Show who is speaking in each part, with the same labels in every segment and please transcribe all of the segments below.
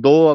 Speaker 1: 2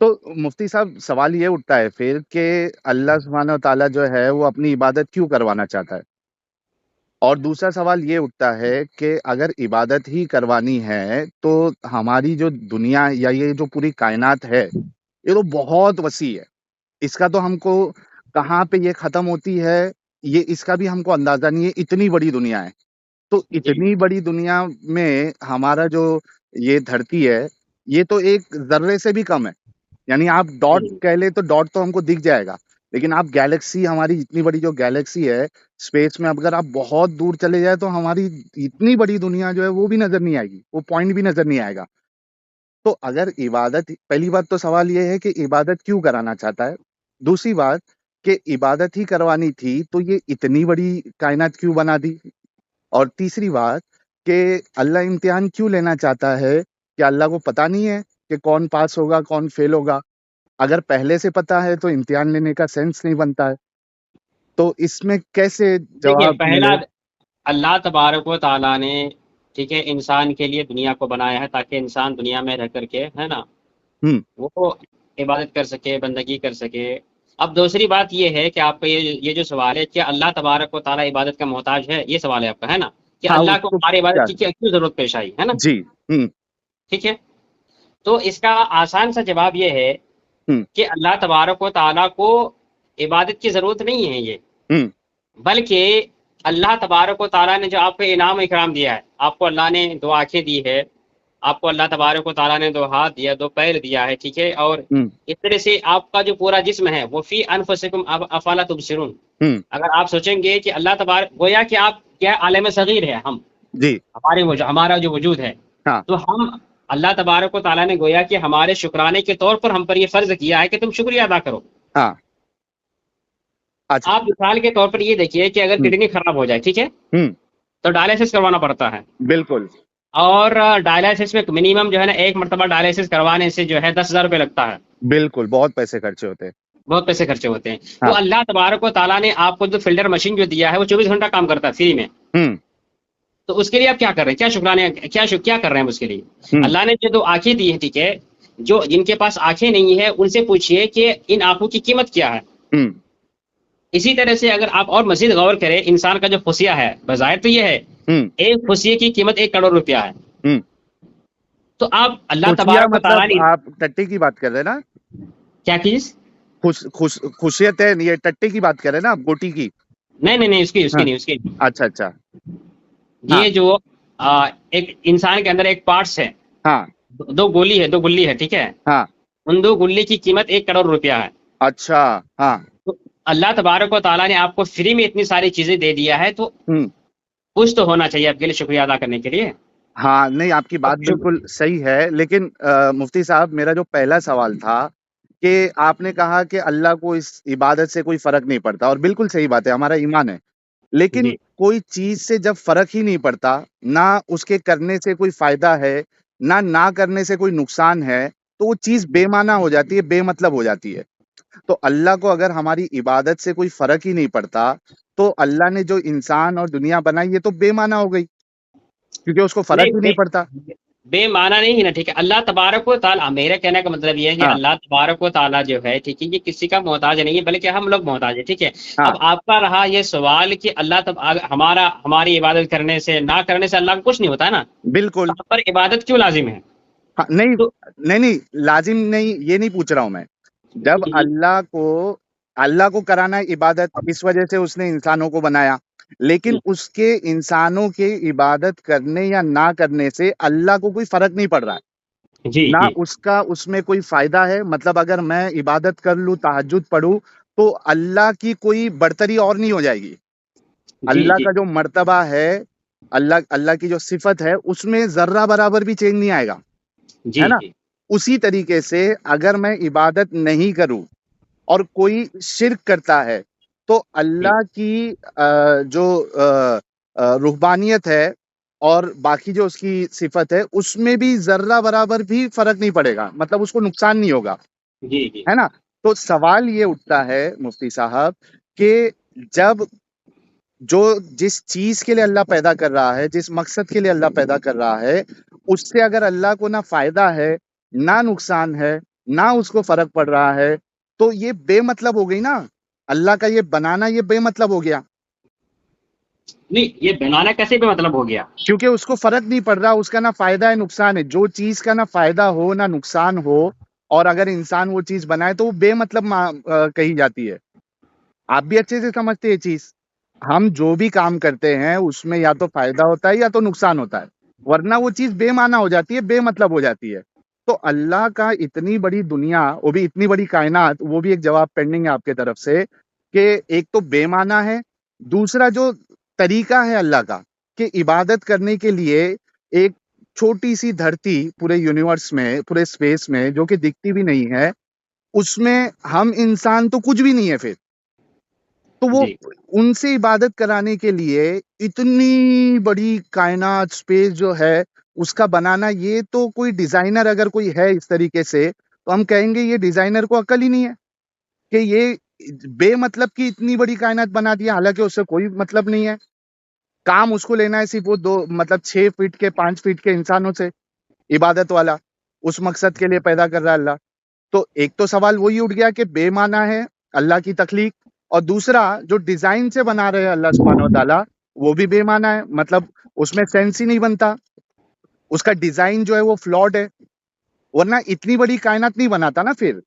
Speaker 1: تو مفتی صاحب سوال یہ اٹھتا ہے پھر کہ اللہ سبحانہ و تعالیٰ جو ہے وہ اپنی عبادت کیوں کروانا چاہتا ہے؟ اور دوسرا سوال یہ اٹھتا ہے کہ اگر عبادت ہی کروانی ہے تو ہماری جو دنیا یا یہ جو پوری کائنات ہے یہ تو بہت وسیع ہے. اس کا تو ہم کو کہاں پہ یہ ختم ہوتی ہے یہ اس کا بھی ہم کو اندازہ نہیں ہے. اتنی بڑی دنیا ہے. تو
Speaker 2: جی
Speaker 1: اتنی بڑی دنیا میں ہمارا جو یہ دھرتی ہے یہ تو ایک ذرے سے بھی کم ہے. یعنی آپ ڈاٹ
Speaker 2: جی
Speaker 1: کہہ لیں تو ڈاٹ تو ہم کو دکھ جائے گا. لیکن آپ گیلیکسی ہماری اتنی بڑی جو گیلیکسی ہے اسپیس میں اگر آپ بہت دور چلے جائیں تو ہماری اتنی بڑی دنیا جو ہے وہ بھی نظر نہیں آئے گی. وہ پوائنٹ بھی نظر نہیں آئے گا. تو اگر عبادت پہلی بات تو سوال یہ ہے کہ عبادت کیوں کرانا چاہتا ہے. دوسری بات کہ عبادت ہی کروانی تھی تو یہ اتنی بڑی کائنات کیوں بنا دی. اور تیسری بات کہ اللہ امتحان کیوں لینا چاہتا ہے. کہ اللہ کو پتا نہیں ہے کہ کون پاس ہوگا کون فیل ہوگا. اگر پہلے سے پتا ہے تو امتحان لینے کا سینس نہیں بنتا ہے. تو اس میں کیسے
Speaker 2: دیکھیے،
Speaker 1: جواب
Speaker 2: پہلا
Speaker 1: ملے؟
Speaker 2: اللہ تبارک و تعالیٰ نے ٹھیک ہے انسان کے لیے دنیا کو بنایا ہے تاکہ انسان دنیا میں رہ کر کے ہے نا
Speaker 1: ہوں
Speaker 2: وہ عبادت کر سکے، بندگی کر سکے. اب دوسری بات یہ ہے کہ آپ کا یہ جو سوال ہے کہ اللہ تبارک و تعالیٰ عبادت کا محتاج ہے، یہ سوال ہے آپ کا، ہے نا، کہ
Speaker 1: ہاں
Speaker 2: اللہ
Speaker 1: اس
Speaker 2: کو
Speaker 1: کو
Speaker 2: ہماری
Speaker 1: کیا.
Speaker 2: عبادت کی کیوں ضرورت پیش آئی، ہے نا.
Speaker 1: جی. ہوں
Speaker 2: ٹھیک ہے، تو اس کا آسان سا جواب یہ ہے
Speaker 1: ہوں
Speaker 2: کہ اللہ تبارک و تعالیٰ کو عبادت کی ضرورت نہیں ہے یہ،
Speaker 1: ہوں
Speaker 2: بلکہ اللہ تبارک و تعالیٰ نے جو آپ کو انعام و اکرام دیا ہے، آپ کو اللہ نے دو آنکھیں دی ہے، آپ کو اللہ تبارک و تعالیٰ نے دو ہاتھ دیا، دو پیر دیا ہے، ٹھیک ہے، اور
Speaker 1: ہوں
Speaker 2: اس طرح سے آپ کا جو پورا جسم ہے وہ فی انفسکم افلا تبصرون.
Speaker 1: ہوں
Speaker 2: اگر آپ سوچیں گے کہ اللہ تبارک گویا کہ آپ کیا عالم صغیر ہے، ہم
Speaker 1: جی.
Speaker 2: ہمارا جو وجود ہے،
Speaker 1: ہاں
Speaker 2: تو ہم اللہ تبارک و تعالیٰ نے گویا کہ ہمارے شکرانے کے طور پر ہم پر یہ فرض کیا ہے کہ تم شکریہ ادا کرو.
Speaker 1: ہاں. اچھا.
Speaker 2: آپ مثال کے طور پر یہ دیکھیے کہ اگر
Speaker 1: ہوں
Speaker 2: کڈنی خراب ہو جائے، ٹھیک ہے،
Speaker 1: ہوں
Speaker 2: تو ڈائلسس کروانا پڑتا ہے.
Speaker 1: بالکل.
Speaker 2: اور ڈائلسس میں منیمم جو ہے نا ایک مرتبہ ڈائلسس کروانے سے جو ہے 10,000 روپے لگتا ہے.
Speaker 1: بالکل بہت پیسے خرچے ہوتے ہیں.
Speaker 2: بہت پیسے خرچے ہوتے ہیں.
Speaker 1: ہاں.
Speaker 2: تو اللہ تبارک و تعالیٰ نے آپ کو جو فلٹر مشین جو دیا ہے وہ 24 گھنٹہ کام کرتا ہے فری میں.
Speaker 1: ہوں
Speaker 2: تو اس کے لیے آپ کیا کر رہے ہیں، کیا شکرانے کیا کر رہے ہیں اس کے لیے.
Speaker 1: ہوں
Speaker 2: اللہ نے جو دو آنکھیں دی ہیں، ٹھیک ہے، جو جن کے پاس آنکھیں نہیں ہے ان سے پوچھئے کہ ان آنکھوں کی قیمت کیا ہے.
Speaker 1: ہوں
Speaker 2: اسی طرح سے اگر آپ اور مزید غور کریں، انسان کا جو خصیہ ہے بظاہر تو یہ ہے
Speaker 1: ہوں
Speaker 2: ایک خصیے کی قیمت 1 کروڑ روپیہ ہے.
Speaker 1: ہوں
Speaker 2: تو آپ اللہ
Speaker 1: خوشیاں
Speaker 2: تبارک و تعالیٰ
Speaker 1: مطلب
Speaker 2: نے
Speaker 1: آپ ٹٹی کی بات کر رہے ہیں نا؟
Speaker 2: کیا چیز؟
Speaker 1: خوشیت ہے یہ ٹٹی کی بات کر رہے ہیں نا آپ، گوٹی کی؟
Speaker 2: نہیں اس کی
Speaker 1: ہاں.
Speaker 2: نہیں، اس کی نہیں.
Speaker 1: اچھا اچھا. ہاں
Speaker 2: یہ جو ایک انسان کے اندر ایک پارٹس ہے،
Speaker 1: ہاں
Speaker 2: دو گلی ہے، ٹھیک ہے،
Speaker 1: ہاں.
Speaker 2: ان دو گلی کی قیمت 1 کروڑ روپیہ ہے.
Speaker 1: اچھا. ہاں.
Speaker 2: تو اللہ تبارک و تعالیٰ نے آپ کو فری میں اتنی ساری چیزیں دے دیا ہے، تو
Speaker 1: ہوں
Speaker 2: کچھ تو ہونا چاہیے آپ کے لیے شکریہ ادا کرنے کے لیے.
Speaker 1: ہاں. نہیں آپ کی بات
Speaker 2: تو
Speaker 1: بالکل صحیح ہے. لیکن مفتی صاحب میرا جو پہلا سوال تھا کہ آپ نے کہا کہ اللہ کو اس عبادت سے کوئی فرق نہیں پڑتا، اور بالکل صحیح بات ہے، ہمارا ایمان ہے. لیکن
Speaker 2: جی
Speaker 1: کوئی چیز سے جب فرق ہی نہیں پڑتا، نہ اس کے کرنے سے کوئی فائدہ ہے نہ کرنے سے کوئی نقصان ہے، تو وہ چیز بے معنی ہو جاتی ہے، بے مطلب ہو جاتی ہے. تو اللہ کو اگر ہماری عبادت سے کوئی فرق ہی نہیں پڑتا تو اللہ نے جو انسان اور دنیا بنائی یہ تو بے معنی ہو گئی، کیونکہ اس کو فرق ہی
Speaker 2: نہیں،
Speaker 1: نہیں پڑتا.
Speaker 2: بے معنی نہیں ہے نا، ٹھیک ہے. اللہ تبارک و تعالیٰ، میرے کہنے کا مطلب یہ ہے کہ
Speaker 1: ہاں
Speaker 2: اللہ تبارک و تعالیٰ جو ہے، ٹھیک ہے، یہ کسی کا محتاج نہیں ہے بلکہ ہم لوگ محتاج ہیں، ٹھیک ہے.
Speaker 1: ہاں
Speaker 2: اب آپ کا رہا یہ سوال کہ ہماری عبادت کرنے سے نہ کرنے سے اللہ کو کچھ نہیں ہوتا ہے نا،
Speaker 1: بالکل.
Speaker 2: تو ہم پر عبادت کیوں لازم ہے؟
Speaker 1: ہاں نہیں
Speaker 2: تو
Speaker 1: نہیں لازم نہیں، یہ نہیں پوچھ رہا ہوں میں. جب اللہ کو کرانا ہے عبادت، اس وجہ سے اس نے انسانوں کو بنایا، لیکن اس کے انسانوں کے عبادت کرنے یا نہ کرنے سے اللہ کو کوئی فرق نہیں پڑ رہا ہے،
Speaker 2: جی
Speaker 1: نہ
Speaker 2: جی
Speaker 1: اس میں کوئی فائدہ ہے. مطلب اگر میں عبادت کر لوں، تہجد پڑھوں، تو اللہ کی کوئی برتری اور نہیں ہو جائے گی.
Speaker 2: جی
Speaker 1: اللہ
Speaker 2: جی
Speaker 1: کا جو مرتبہ ہے، اللہ کی جو صفت ہے، اس میں ذرہ برابر بھی چینج نہیں آئے گا،
Speaker 2: جی
Speaker 1: ہے نا؟
Speaker 2: جی
Speaker 1: اسی طریقے سے اگر میں عبادت نہیں کروں اور کوئی شرک کرتا ہے تو
Speaker 2: جی
Speaker 1: اللہ کی جو رحبانیت ہے اور باقی جو اس کی صفت ہے اس میں بھی ذرہ برابر بھی فرق نہیں پڑے گا، مطلب اس کو نقصان نہیں ہوگا،
Speaker 2: جی جی
Speaker 1: ہے نا؟ تو سوال یہ اٹھتا ہے مفتی صاحب کہ جب جس چیز کے لیے اللہ پیدا کر رہا ہے، جس مقصد کے لیے اللہ پیدا کر رہا ہے، اس سے اگر اللہ کو نہ فائدہ ہے نہ نقصان ہے، نہ اس کو فرق پڑ رہا ہے، تو یہ بے مطلب ہو گئی نا، اللہ کا یہ بنانا یہ بے مطلب ہو گیا،
Speaker 2: نہیں، یہ بنانا کیسے بھی مطلب ہو گیا؟
Speaker 1: کیونکہ اس کو فرق نہیں پڑ رہا، اس کا نہ فائدہ ہے نقصان ہے، جو چیز کا نہ فائدہ ہو نہ نقصان ہو، اور اگر انسان وہ چیز بنائے تو وہ بے مطلب کہی جاتی ہے۔ آپ بھی اچھے سے سمجھتے یہ چیز، ہم جو بھی کام کرتے ہیں اس میں یا تو فائدہ ہوتا ہے یا تو نقصان ہوتا ہے، ورنہ وہ چیز بے معنی ہو جاتی ہے، بے مطلب ہو جاتی ہے۔ تو اللہ کا اتنی بڑی دنیا، وہ بھی اتنی بڑی کائنات، وہ بھی ایک جواب پینڈنگ ہے آپ کی طرف سے، کہ ایک تو بے معنی ہے، دوسرا جو طریقہ ہے اللہ کا کہ عبادت کرنے کے لیے ایک چھوٹی سی دھرتی پورے یونیورس میں، پورے اسپیس میں جو کہ دکھتی بھی نہیں ہے، اس میں ہم انسان تو کچھ بھی نہیں ہے پھر، تو وہ
Speaker 2: جی
Speaker 1: ان سے عبادت کرانے کے لیے اتنی بڑی کائنات اسپیس جو ہے اس کا بنانا، یہ تو کوئی ڈیزائنر اگر کوئی ہے اس طریقے سے تو ہم کہیں گے یہ ڈیزائنر کو عقل ہی نہیں ہے کہ یہ بے مطلب کی اتنی بڑی کائنات بنا دیا، حالانکہ اس سے کوئی مطلب نہیں ہے، کام اس کو لینا ہے صرف وہ دو مطلب 6 فٹ کے 5 فٹ کے انسانوں سے، عبادت والا اس مقصد کے لیے پیدا کر رہا ہے اللہ۔ تو ایک تو سوال وہی اٹھ گیا کہ بے معنی ہے اللہ کی تخلیق، اور دوسرا جو ڈیزائن سے بنا رہے ہیں اللہ سبحانہ و تعالیٰ وہ بھی بے معنی ہے، مطلب اس میں سینس ہی نہیں بنتا، اس کا ڈیزائن جو ہے وہ فلاڈ ہے، ورنہ اتنی بڑی کائنات نہیں بناتا نا پھر۔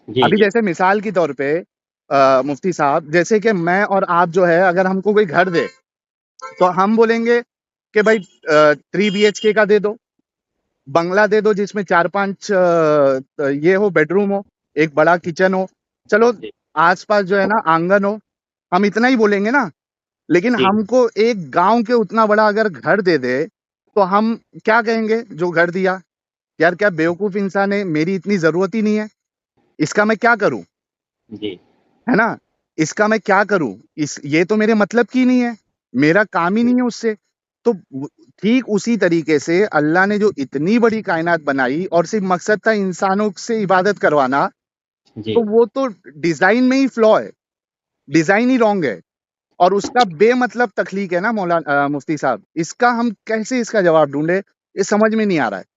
Speaker 2: جی
Speaker 1: ابھی
Speaker 2: جی
Speaker 1: جیسے مثال کے طور پہ مفتی صاحب، جیسے کہ میں اور آپ جو ہے اگر ہم کو کوئی گھر دے تو ہم بولیں گے کہ بھائی 3 BHK کا دے دو، بنگلہ دے دو جس میں 4 5 یہ ہو، بیڈ روم ہو، ایک بڑا کچن ہو، چلو
Speaker 2: جی
Speaker 1: آس پاس جو ہے نا آنگن ہو، ہم اتنا ہی بولیں گے نا۔ لیکن
Speaker 2: جی
Speaker 1: ہم کو ایک گاؤں کے اتنا بڑا اگر گھر دے دے تو ہم کیا کہیں گے جو گھر دیا، یار کیا بیوقوف انسان ہے، میری اتنی ضرورت ہی نہیں ہے، اس کا میں کیا کروں،
Speaker 2: جی
Speaker 1: ہے نا، اس کا میں کیا کروں، یہ تو میرے مطلب کی نہیں ہے، میرا کام ہی نہیں ہے اس سے۔ تو ٹھیک اسی طریقے سے اللہ نے جو اتنی بڑی کائنات بنائی اور صرف مقصد تھا انسانوں سے عبادت کروانا،
Speaker 2: جی
Speaker 1: تو وہ تو ڈیزائن میں ہی فلا ہے، ڈیزائن ہی رانگ ہے، اور اس کا بے مطلب تخلیق ہے نا مولانا مفتی صاحب، اس کا ہم کیسے اس کا جواب ڈھونڈے، یہ سمجھ میں نہیں آ رہا ہے۔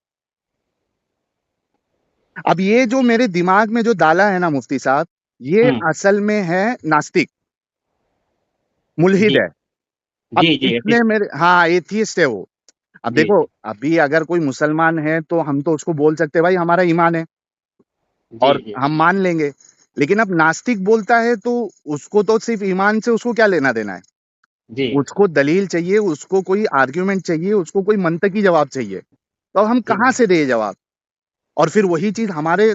Speaker 1: اب یہ جو میرے دماغ میں جو ڈالا ہے نا مفتی صاحب، یہ
Speaker 2: ہوں
Speaker 1: اصل میں ہے ناستک، ملحد
Speaker 2: جی
Speaker 1: ہے۔ اب
Speaker 2: جی جی
Speaker 1: اس نے میرے، ہاں ایتھیسٹ ہے وہ۔ اب
Speaker 2: جی
Speaker 1: دیکھو، ابھی اگر کوئی مسلمان ہے تو ہم تو اس کو بول سکتے بھائی ہمارا ایمان ہے،
Speaker 2: جی
Speaker 1: اور
Speaker 2: جی
Speaker 1: ہم مان لیں گے، لیکن اب ناستک بولتا ہے تو اس کو تو صرف ایمان سے اس کو کیا لینا دینا ہے،
Speaker 2: جی
Speaker 1: اس کو دلیل چاہیے، اس کو کوئی آرگیومنٹ چاہیے، اس کو کوئی منطقی جواب چاہیے، تو اب ہم
Speaker 2: جی
Speaker 1: کہاں سے دے یہ جواب؟ اور پھر وہی چیز ہمارے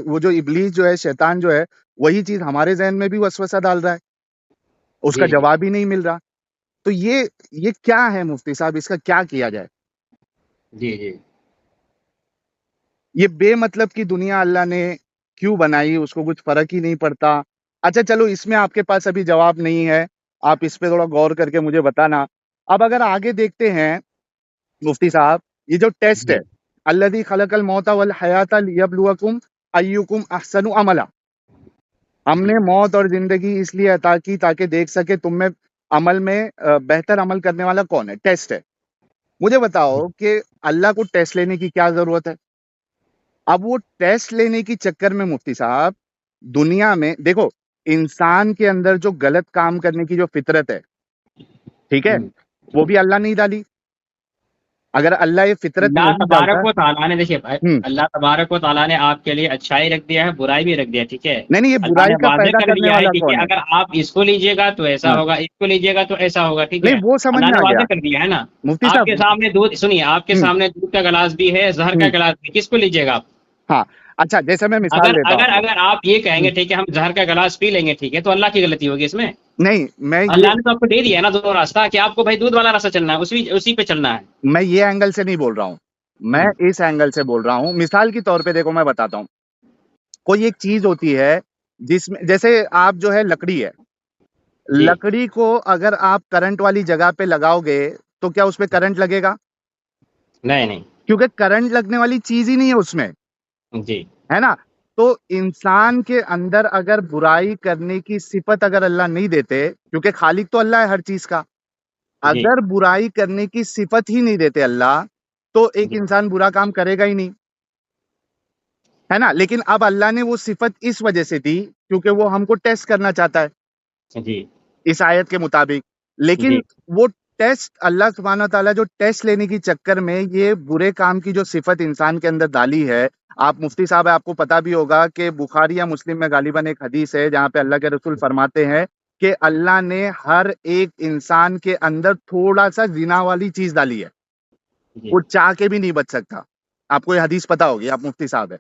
Speaker 1: وہ جو ابلیس جو ہے، شیطان جو ہے، وہی چیز ہمارے ذہن میں بھی وسوسہ ڈال رہا ہے، اس کا
Speaker 2: جی جی
Speaker 1: جواب ہی نہیں مل رہا۔ تو یہ کیا ہے مفتی صاحب، اس کا کیا کیا جائے؟
Speaker 2: جی جی
Speaker 1: یہ بے مطلب کی دنیا اللہ نے کیوں بنائی، اس کو کچھ فرق ہی نہیں پڑتا۔ اچھا چلو، اس میں آپ کے پاس ابھی جواب نہیں ہے، آپ اس پہ تھوڑا غور کر کے مجھے بتانا۔ اب اگر آگے دیکھتے ہیں مفتی صاحب، یہ جو ٹیسٹ
Speaker 2: جی
Speaker 1: ہے، الذی خلق الموت والحیات لیبلوکم ایکم احسن عملا، ہم نے
Speaker 2: جی
Speaker 1: موت اور زندگی اس لیے عطا کی تاکہ دیکھ سکے تم میں عمل میں بہتر عمل کرنے والا کون ہے، ٹیسٹ ہے۔ مجھے بتاؤ کہ اللہ کو ٹیسٹ لینے کی کیا ضرورت ہے؟ اب وہ ٹیسٹ لینے کی چکر میں مفتی صاحب، دنیا میں دیکھو، انسان کے اندر جو غلط کام کرنے کی جو فطرت ہے، ٹھیک ہے،
Speaker 2: ہوں
Speaker 1: وہ بھی اللہ نہیں ڈالی۔ اگر اللہ یہ فطرت
Speaker 2: اللہ
Speaker 1: نہیں ڈالتا،
Speaker 2: تبارک و تعالیٰ نے، دیکھیے
Speaker 1: ہوں،
Speaker 2: اللہ تبارک و تعالیٰ نے آپ کے لیے اچھائی رکھ دیا ہے، برائی بھی رکھ دیا، ٹھیک ہے۔
Speaker 1: نہیں نہیں، یہ
Speaker 2: اللہ نے
Speaker 1: برائی کا
Speaker 2: واضح
Speaker 1: پیدا
Speaker 2: کر
Speaker 1: کرنے
Speaker 2: دیا ہے
Speaker 1: والا
Speaker 2: کہ
Speaker 1: کون ہے؟
Speaker 2: اگر آپ اس کو لیجیے گا تو ایسا
Speaker 1: ہاں،
Speaker 2: ہوگا، اس کو لیجیے گا تو ایسا ہوگا، ٹھیک
Speaker 1: نہیں
Speaker 2: ہے۔
Speaker 1: وہ سمجھ
Speaker 2: اللہ
Speaker 1: میں
Speaker 2: نے
Speaker 1: آ گیا
Speaker 2: واضح کر دیا ہے نا۔
Speaker 1: مفتی
Speaker 2: آپ کے
Speaker 1: صاحب۔
Speaker 2: سامنے دودھ، سنیے، آپ کے
Speaker 1: ہوں،
Speaker 2: سامنے دودھ کا گلاس بھی ہے، زہر کا
Speaker 1: ہوں،
Speaker 2: گلاس بھی، کس کو لیجیے گا آپ؟
Speaker 1: ہاں، اچھا جیسے میں مثال
Speaker 2: اگر
Speaker 1: دیتا ہوں
Speaker 2: اگر
Speaker 1: آپ کو۔
Speaker 2: اگر آپ یہ کہیں
Speaker 1: ہوں،
Speaker 2: گے ٹھیک ہے ہم زہر کا گلاس پی لیں گے، ٹھیک ہے، تو اللہ کی غلطی ہوگی اس میں؟
Speaker 1: نہیں
Speaker 2: اللہ نے تو آپ کو دے دیا ہے نا دو راستہ، کہ آپ کو بھائی دودھ والا راستہ چلنا ہے، اسی پہ چلنا ہے۔
Speaker 1: میں یہ اینگل سے نہیں بول رہا ہوں، میں
Speaker 2: ہوں،
Speaker 1: اس اینگل سے بول رہا ہوں، مثال کے طور پہ دیکھو میں بتاتا ہوں، کوئی ایک چیز ہوتی ہے جس میں، جیسے آپ جو ہے لکڑی ہے،
Speaker 2: جی
Speaker 1: لکڑی کو اگر آپ کرنٹ والی جگہ پہ لگاؤ گے تو کیا اس پہ کرنٹ لگے گا؟
Speaker 2: نہیں نہیں
Speaker 1: کیونکہ کرنٹ لگنے والی چیز ہی نہیں ہے اس میں،
Speaker 2: جی
Speaker 1: ہے نا۔ تو انسان کے اندر اگر برائی کرنے کی صفت اگر اللہ نہیں دیتے، کیونکہ خالق تو اللہ ہے ہر چیز کا،
Speaker 2: جی
Speaker 1: اگر برائی کرنے کی صفت ہی نہیں دیتے اللہ، تو ایک
Speaker 2: جی
Speaker 1: انسان برا کام کرے گا ہی نہیں۔ ہے نا, لیکن اب اللہ نے وہ صفت اس وجہ سے دی کیونکہ وہ ہم کو ٹیسٹ کرنا چاہتا ہے
Speaker 2: جی
Speaker 1: اس آیت کے مطابق. لیکن
Speaker 2: جی
Speaker 1: وہ ٹیسٹ اللہ سبحانہ تعالیٰ جو ٹیسٹ لینے کی چکر میں یہ برے کام کی جو صفت انسان کے اندر ڈالی ہے. آپ مفتی صاحب آپ کو پتا بھی ہوگا کہ بخاری یا مسلم میں غالباً ایک حدیث ہے جہاں پہ اللہ کے رسول فرماتے ہیں کہ اللہ نے ہر ایک انسان کے اندر تھوڑا سا زنا والی چیز ڈالی ہے,
Speaker 2: جی
Speaker 1: وہ چاہ کے بھی نہیں بچ سکتا. آپ کو یہ حدیث پتا ہوگی, آپ مفتی صاحب ہے.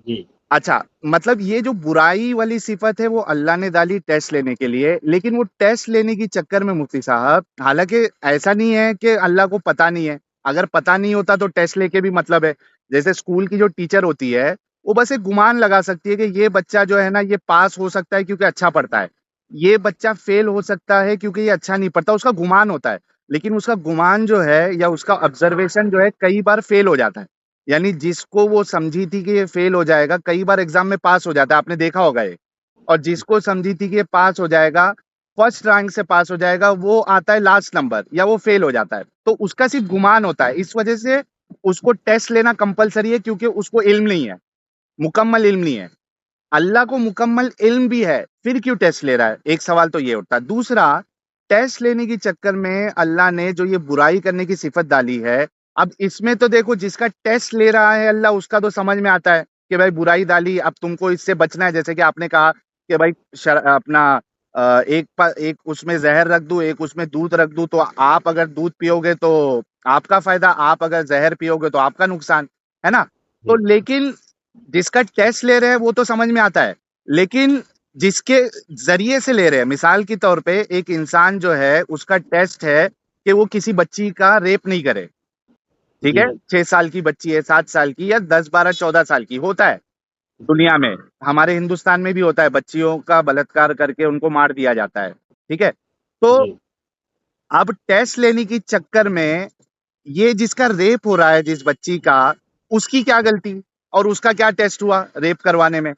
Speaker 2: جی
Speaker 1: اچھا, مطلب یہ جو برائی والی صفت ہے وہ اللہ نے ڈالی ٹیسٹ لینے کے لیے, لیکن وہ ٹیسٹ لینے کی چکر میں مفتی صاحب, حالانکہ ایسا نہیں ہے کہ اللہ کو پتا نہیں ہے, اگر پتا نہیں ہوتا تو ٹیسٹ لے کے بھی مطلب ہے. جیسے اسکول کی جو ٹیچر ہوتی ہے وہ بس ایک گمان لگا سکتی ہے کہ یہ بچہ جو ہے نا یہ پاس ہو سکتا ہے کیونکہ اچھا پڑھتا ہے, یہ بچہ فیل ہو سکتا ہے کیونکہ یہ اچھا نہیں پڑھتا, اس کا گمان ہوتا ہے. لیکن اس کا گمان جو ہے یا اس کا آبزرویشن جو ہے کئی بار فیل ہو جاتا ہے. یعنی جس کو وہ سمجھی تھی کہ یہ فیل ہو جائے گا کئی بار ایگزام میں پاس ہو جاتا ہے, آپ نے دیکھا ہوگا یہ. اور جس کو سمجھی تھی کہ یہ پاس ہو جائے گا, فرسٹ رینک سے پاس ہو جائے گا, وہ آتا ہے لاسٹ نمبر یا وہ فیل ہو جاتا ہے. تو اس کا صرف گمان ہوتا ہے, اس وجہ سے اس کو ٹیسٹ لینا کمپلسری ہے کیونکہ اس کو علم نہیں ہے, مکمل علم نہیں ہے. اللہ کو مکمل علم بھی ہے, پھر کیوں ٹیسٹ لے رہا ہے؟ ایک سوال تو یہ اٹھتا ہے. دوسرا, ٹیسٹ لینے کی چکر میں اللہ نے جو یہ برائی کرنے کی صفت ڈالی ہے, اب اس میں تو دیکھو جس کا ٹیسٹ لے رہا ہے اللہ, اس کا تو سمجھ میں آتا ہے کہ بھائی برائی ڈالی, اب تم کو اس سے بچنا ہے. جیسے کہ آپ نے کہا کہ بھائی اپنا ایک اس میں زہر رکھ دوں, ایک اس میں دودھ رکھ دوں, تو آپ اگر دودھ پیو گے تو آپ کا فائدہ, آپ اگر زہر پیو گے تو آپ کا نقصان, ہے نا. تو لیکن جس کا ٹیسٹ لے رہے ہیں وہ تو سمجھ میں آتا ہے, لیکن جس کے ذریعے سے لے رہے ہیں, مثال کے طور پہ ایک انسان جو ہے اس کا ٹیسٹ ہے کہ وہ کسی بچی کا ریپ نہیں کرے, ٹھیک ہے,
Speaker 2: جی
Speaker 1: 6 سال کی بچی ہے, 7 سال کی, یا 10 12 14 سال کی, ہوتا ہے دنیا میں, ہمارے ہندوستان میں بھی ہوتا ہے, بچیوں کا بلاತ್کار کر کے ان کو مار دیا جاتا ہے, ٹھیک ہے. تو
Speaker 2: جی
Speaker 1: اب ٹیسٹ لینے کی چکر میں یہ جس کا ریپ ہو رہا ہے, جس بچی کا, اس کی کیا غلطی اور اس کا کیا ٹیسٹ ہوا ریپ کروانے میں؟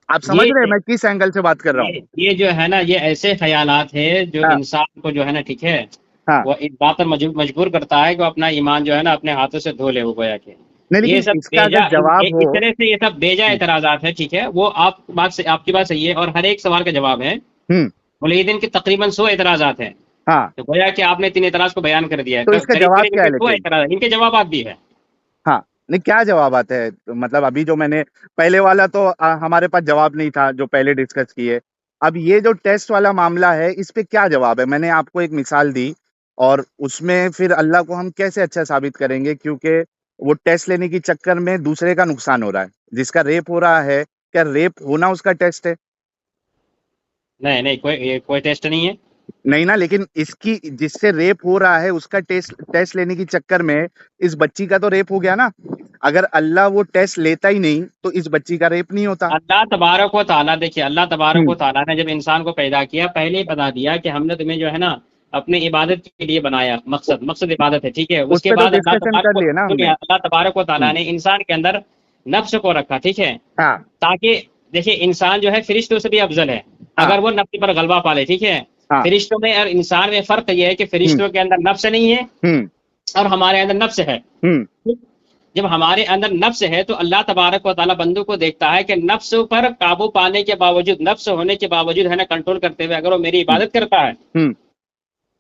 Speaker 1: آپ سمجھ رہے ہیں
Speaker 2: یہ
Speaker 1: میں کس اینگل سے بات کر رہا ہوں؟
Speaker 2: یہ جو ہے نا یہ ایسے خیالات ہے جو
Speaker 1: ہاں
Speaker 2: انسان کو جو ہے نا, ٹھیک ہے,
Speaker 1: ہاں,
Speaker 2: وہ اس بات پر مجبور کرتا ہے کہ وہ اپنا ایمان جو ہے نا اپنے ہاتھوں سے دھو لے, وہ گویا کہ
Speaker 1: نہیں,
Speaker 2: یہ
Speaker 1: لیکن
Speaker 2: سب
Speaker 1: اس کا
Speaker 2: بیجا
Speaker 1: اگر جواب ہو.
Speaker 2: اس طرح سے یہ سب بیجا اعتراضات ہے, ٹھیک ہے. وہ آپ کی بات صحیح ہے, اور ہر ایک سوال کا جواب ہے.
Speaker 1: ہوں,
Speaker 2: ملحدین کے تقریباً 100 اعتراضات ہیں,
Speaker 1: ہاں,
Speaker 2: تو گویا کہ آپ نے 3 اعتراض کو بیان کر دیا ہے,
Speaker 1: تو اس کا
Speaker 2: قریب
Speaker 1: جواب
Speaker 2: قریب ان
Speaker 1: کیا ہے
Speaker 2: کے 100
Speaker 1: لیکن؟
Speaker 2: اعتراض, ان کے جوابات بھی ہے.
Speaker 1: ہاں, نہیں کیا جوابات ہے؟ مطلب ابھی جو میں نے پہلے والا تو ہمارے پاس جواب نہیں تھا جو پہلے ڈسکس کیے, اب یہ جو ٹیسٹ والا معاملہ ہے اس پہ کیا جواب ہے؟ میں نے آپ کو ایک مثال دی, اور اس میں پھر اللہ کو ہم کیسے اچھا ثابت کریں گے, کیونکہ وہ ٹیسٹ لینے کی چکر میں دوسرے کا نقصان ہو رہا ہے. جس کا ریپ ہو رہا ہے, کیا ریپ ہونا اس کا ٹیسٹ ہے؟
Speaker 2: نہیں کوئی ٹیسٹ نہیں ہے.
Speaker 1: نہیں نا, لیکن اس کی جس سے ریپ ہو رہا ہے اس کا ٹیسٹ لینے کی چکر میں اس بچی کا تو ریپ ہو گیا نا. اگر اللہ وہ ٹیسٹ لیتا ہی نہیں تو اس بچی کا ریپ نہیں ہوتا.
Speaker 2: اللہ تبارک و تعالیٰ, دیکھیے اللہ تبارک
Speaker 1: ہوں,
Speaker 2: و تعالیٰ نے جب انسان کو پیدا کیا پہلے ہی بتا دیا کہ ہم نے تمہیں جو ہے نا اپنی عبادت کے لیے بنایا, مقصد عبادت ہے, ٹھیک ہے. اس
Speaker 1: اس
Speaker 2: کے
Speaker 1: پہ تو
Speaker 2: بعد
Speaker 1: ڈسکشن کر لیے نا ہم نے.
Speaker 2: اللہ تبارک و تعالیٰ
Speaker 1: ہوں,
Speaker 2: نے انسان کے اندر نفس کو رکھا, ٹھیک ہے,
Speaker 1: ہاں
Speaker 2: تاکہ دیکھیے انسان جو ہے فرشتوں سے بھی افضل ہے
Speaker 1: ہاں
Speaker 2: اگر وہ نفس پر غلبہ پالے, ٹھیک ہے.
Speaker 1: ہاں,
Speaker 2: فرشتوں میں اور انسان میں فرق یہ ہے کہ
Speaker 1: ہوں,
Speaker 2: فرشتوں کے اندر نفس نہیں ہے
Speaker 1: ہوں,
Speaker 2: اور ہمارے اندر نفس ہے.
Speaker 1: ہوں,
Speaker 2: جب ہمارے اندر نفس ہے تو اللہ تبارک و تعالیٰ بندوں کو دیکھتا ہے کہ نفس پر قابو پانے کے باوجود, نفس ہونے کے باوجود ہے نا کنٹرول کرتے ہوئے اگر وہ میری
Speaker 1: ہوں,
Speaker 2: عبادت کرتا ہے
Speaker 1: ہوں,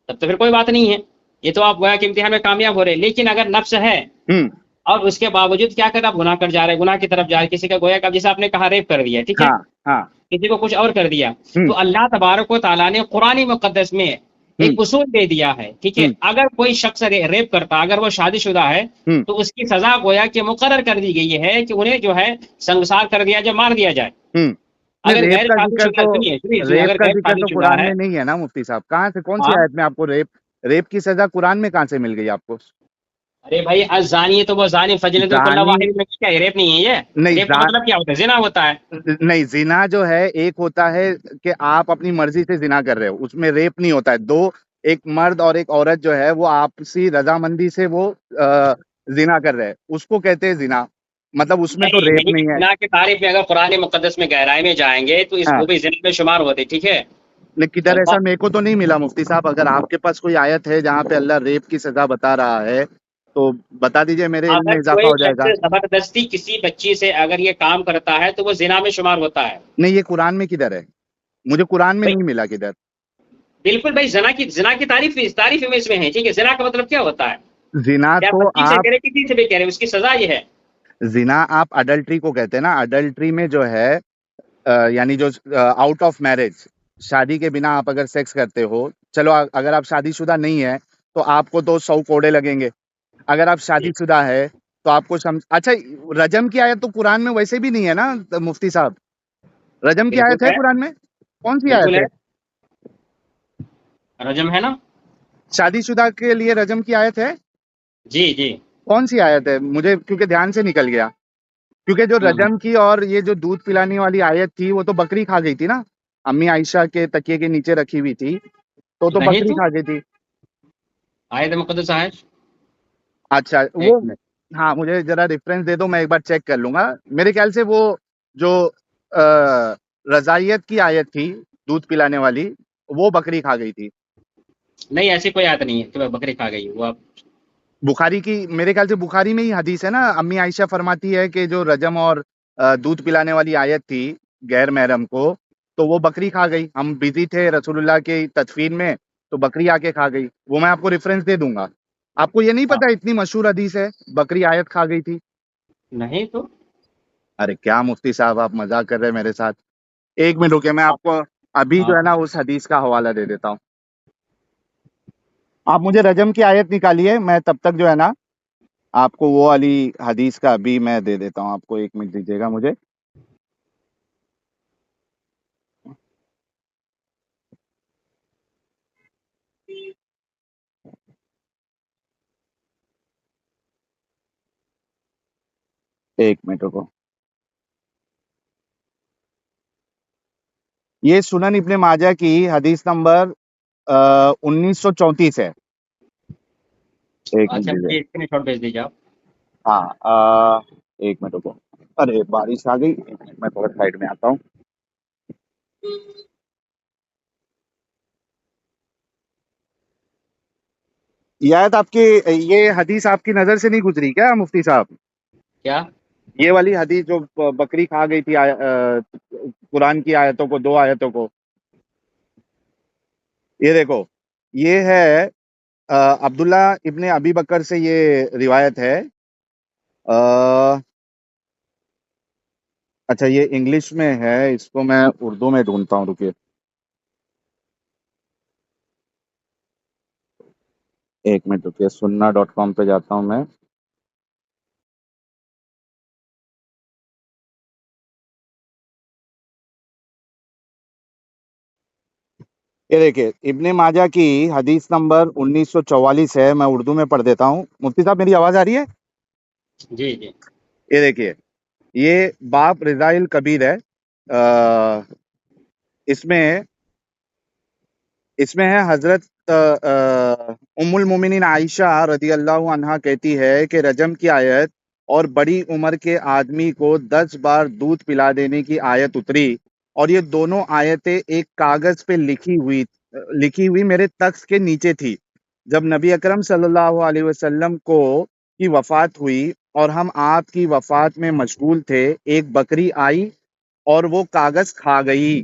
Speaker 2: تب تو پھر کوئی بات نہیں ہے, یہ تو آپ گویا کہ امتحان میں کامیاب ہو رہے. لیکن اگر نفس ہے
Speaker 1: ہوں,
Speaker 2: اور اس کے باوجود کیا کر آپ گناہ کر جا رہے ہیں, گناہ کی طرف جا رہے, کسی کا گویا کہ جیسے آپ نے کہا ریپ کر دیا, ٹھیک ہے,
Speaker 1: ہاں ہاں,
Speaker 2: کسی کو کچھ اور کر دیا,
Speaker 1: ہوں,
Speaker 2: تو اللہ تبارک و تعالیٰ نے قرآن مقدس میں
Speaker 1: ہوں,
Speaker 2: ایک اصول دے دیا ہے, ٹھیک ہے.
Speaker 1: ہوں,
Speaker 2: اگر کوئی شخص ریپ کرتا, اگر وہ شادی شدہ ہے,
Speaker 1: ہوں,
Speaker 2: تو اس کی سزا گویا کہ مقرر کر دی گئی ہے کہ انہیں جو ہے سنگسار کر دیا جائے, مار دیا جائے.
Speaker 1: ہوں. نہیں,
Speaker 2: اگر
Speaker 1: ریپ
Speaker 2: غیر
Speaker 1: کا
Speaker 2: شادی
Speaker 1: ذکر
Speaker 2: شدہ,
Speaker 1: تو
Speaker 2: سنیے,
Speaker 1: ریپ
Speaker 2: اگر
Speaker 1: کا
Speaker 2: غیر
Speaker 1: ذکر
Speaker 2: شادی
Speaker 1: تو
Speaker 2: شدہ
Speaker 1: قرآن
Speaker 2: ہے.
Speaker 1: میں نہیں ہے نا مفتی صاحب. کہاں سے, کون سی
Speaker 2: ہاں,
Speaker 1: آیت میں آپ کو ریپ کی سزا قرآن میں کہاں سے مل گئی آپ کو؟
Speaker 2: ارے بھائی الزانی تو وہ زانی فجلد کل
Speaker 1: زانی
Speaker 2: واحد میں کیا ہے, ریپ نہیں ہے یہ,
Speaker 1: نہیں,
Speaker 2: ریپ کا مطلب کیا ہوتا ہے, زنا ہوتا ہے.
Speaker 1: نہیں, زنا جو ہے ایک ہوتا ہے کہ آپ اپنی مرضی سے زنا کر رہے ہو, اس میں ریپ نہیں ہوتا ہے. دو, ایک مرد اور ایک عورت جو ہے وہ آپسی رضامندی سے وہ زنا کر رہے ہیں, اس کو کہتے ہیں زنا. مطلب اس میں تو
Speaker 2: نہیں
Speaker 1: ریپ
Speaker 2: نہیں,
Speaker 1: نہیں ہے.
Speaker 2: زنا کی تعریف میں اگر قرآن مقدس میں گہرائی میں جائیں گے تو اس
Speaker 1: ہاں,
Speaker 2: وہ بھی زنا میں شمار ہوتے, ٹھیک ہے.
Speaker 1: لیکن کدھر ایسا میرے کو تو نہیں ملا مفتی صاحب. اگر آپ کے پاس کوئی آیت ہے جہاں پہ اللہ ریپ کی سزا بتا رہا ہے تو بتا دیجئے، میرے علم میں
Speaker 2: اگر
Speaker 1: اضافہ
Speaker 2: کوئی
Speaker 1: ہو جائے گا۔
Speaker 2: شخص زبردستی کسی بچی سے اگر یہ کام کرتا ہے تو وہ زنا میں شمار ہوتا ہے.
Speaker 1: نہیں، یہ قرآن میں کدھر ہے؟ مجھے قرآن میں
Speaker 2: بھائی
Speaker 1: نہیں ملا کدھر۔
Speaker 2: بالکل بھائی، زنا کی تعریف میں اس میں ہے. ٹھیک ہے، زنا کا مطلب کیا ہوتا ہے؟
Speaker 1: زنا
Speaker 2: کیا
Speaker 1: تو
Speaker 2: بچی سے
Speaker 1: آپ
Speaker 2: کرے کسی سے بھی کرے اس کی سزا یہ ہے.
Speaker 1: زنا آپ اڈلٹری کو کہتے ہیں نا، اڈلٹری میں جو ہے یعنی جو آؤٹ آف میرج، شادی کے بنا آپ اگر سیکس کرتے ہو، چلو اگر آپ شادی شدہ نہیں ہے تو آپ کو تو 100 کوڑے لگیں گے، اگر آپ شادی
Speaker 2: جی
Speaker 1: شدہ ہے تو آپ کو اچھا، رجم کی آیت تو قرآن میں ویسے بھی نہیں ہے نا مفتی صاحب؟ رجم کی
Speaker 2: بالکل
Speaker 1: آیت ہے
Speaker 2: ہے،
Speaker 1: قرآن میں؟ کون سی
Speaker 2: بالکل
Speaker 1: آیت
Speaker 2: ہے،
Speaker 1: ہے؟
Speaker 2: رجم ہے نا.
Speaker 1: شادی شدہ کے لیے رجم کی آیت ہے؟
Speaker 2: جی جی.
Speaker 1: کون سی آیت ہے؟ مجھے کیونکہ دھیان سے نکل گیا، کیونکہ جو
Speaker 2: ہوں،
Speaker 1: رجم کی اور یہ جو دودھ پلانے والی آیت تھی وہ تو بکری کھا گئی تھی نا، امی عائشہ کے تکیے کے نیچے رکھی ہوئی تھی، تو
Speaker 2: نہیں
Speaker 1: بکری
Speaker 2: تو
Speaker 1: کھا گئی تھی۔
Speaker 2: آیت مقدس ہے.
Speaker 1: اچھا
Speaker 2: ایک
Speaker 1: وہ،
Speaker 2: منٹ.
Speaker 1: ہاں مجھے ذرا ریفرنس دے دو، میں ایک بار چیک کر لوں گا۔ میرے خیال سے وہ جو رضائیت کی آیت تھی دودھ پلانے والی، وہ بکری کھا گئی تھی۔
Speaker 2: نہیں، ایسی کوئی آیت نہیں ہے کہ بکری کھا گئی. وہ آپ
Speaker 1: بخاری کی، میرے خیال سے بخاری میں ہی حدیث ہے نا، امی عائشہ فرماتی ہے کہ جو رجم اور دودھ پلانے والی آیت تھی غیر محرم کو، تو وہ بکری کھا گئی، ہم بزی تھے رسول اللہ کے تدفین میں تو بکری آ کے کھا گئی۔ وہ میں آپ کو ریفرنس دے دوں گا۔ آپ کو یہ نہیں
Speaker 2: ہاں،
Speaker 1: پتا اتنی مشہور حدیث ہے، بکری آیت کھا گئی تھی؟
Speaker 2: نہیں تو
Speaker 1: ارے کیا مفتی صاحب، آپ مذاق کر رہے ہیں میرے ساتھ؟ ایک منٹ رکے، میں آپ کو ابھی جو
Speaker 2: آپ
Speaker 1: ہے نا اس حدیث کا حوالہ دے دیتا ہوں۔ آپ مجھے رجم کی آیت نکالیے، میں تب تک جو ہے نا آپ کو وہ والی حدیث کا ابھی میں دے دیتا ہوں۔ آپ کو ایک منٹ دیجیے گا مجھے۔ ایک منٹ رکو۔ یہ سنن ابن ماجہ کی حدیث نمبر 1934 ہے۔ ایک منٹ
Speaker 2: اچھا
Speaker 1: دیجیے۔
Speaker 2: مجھے اسکرین شاٹ بھیج دیجیے آپ.
Speaker 1: ہاں ایک منٹ رکو۔ ارے بارش آ گئی، ایک منٹ میں تھوڑا سائڈ میں آتا ہوں۔ یہ آیت آپ کی، یہ حدیث آپ کی نظر سے نہیں گزری کیا مفتی صاحب؟
Speaker 2: کیا؟
Speaker 1: یہ والی حدیث جو بکری کھا گئی تھی قرآن کی آیتوں کو، 2 آیتوں کو، یہ دیکھو، یہ ہے عبداللہ ابن ابی بکر سے یہ روایت ہے۔ اچھا یہ انگلش میں ہے، اس کو میں اردو میں ڈھونڈتا ہوں، رکیے ایک منٹ رکیے، sunna.com پہ جاتا ہوں میں۔ یہ دیکھیے ابن ماجہ کی حدیث نمبر 1944 ہے، میں اردو میں پڑھ دیتا ہوں۔ مفتی صاحب میری آواز آ رہی ہے؟
Speaker 2: جی جی.
Speaker 1: یہ دیکھیے، یہ باب رضائل کبیر ہے، اس میں ہے حضرت ام المومنین عائشہ رضی اللہ عنہا کہتی ہے کہ رجم کی آیت اور بڑی عمر کے آدمی کو 10 بار دودھ پلا دینے کی آیت اتری، اور یہ دونوں آیتیں ایک کاغذ پہ لکھی ہوئی میرے تخت کے نیچے تھی۔ جب نبی اکرم صلی اللہ علیہ وسلم کی وفات ہوئی اور ہم آپ کی وفات میں مشغول تھے، ایک بکری آئی اور وہ کاغذ کھا گئی۔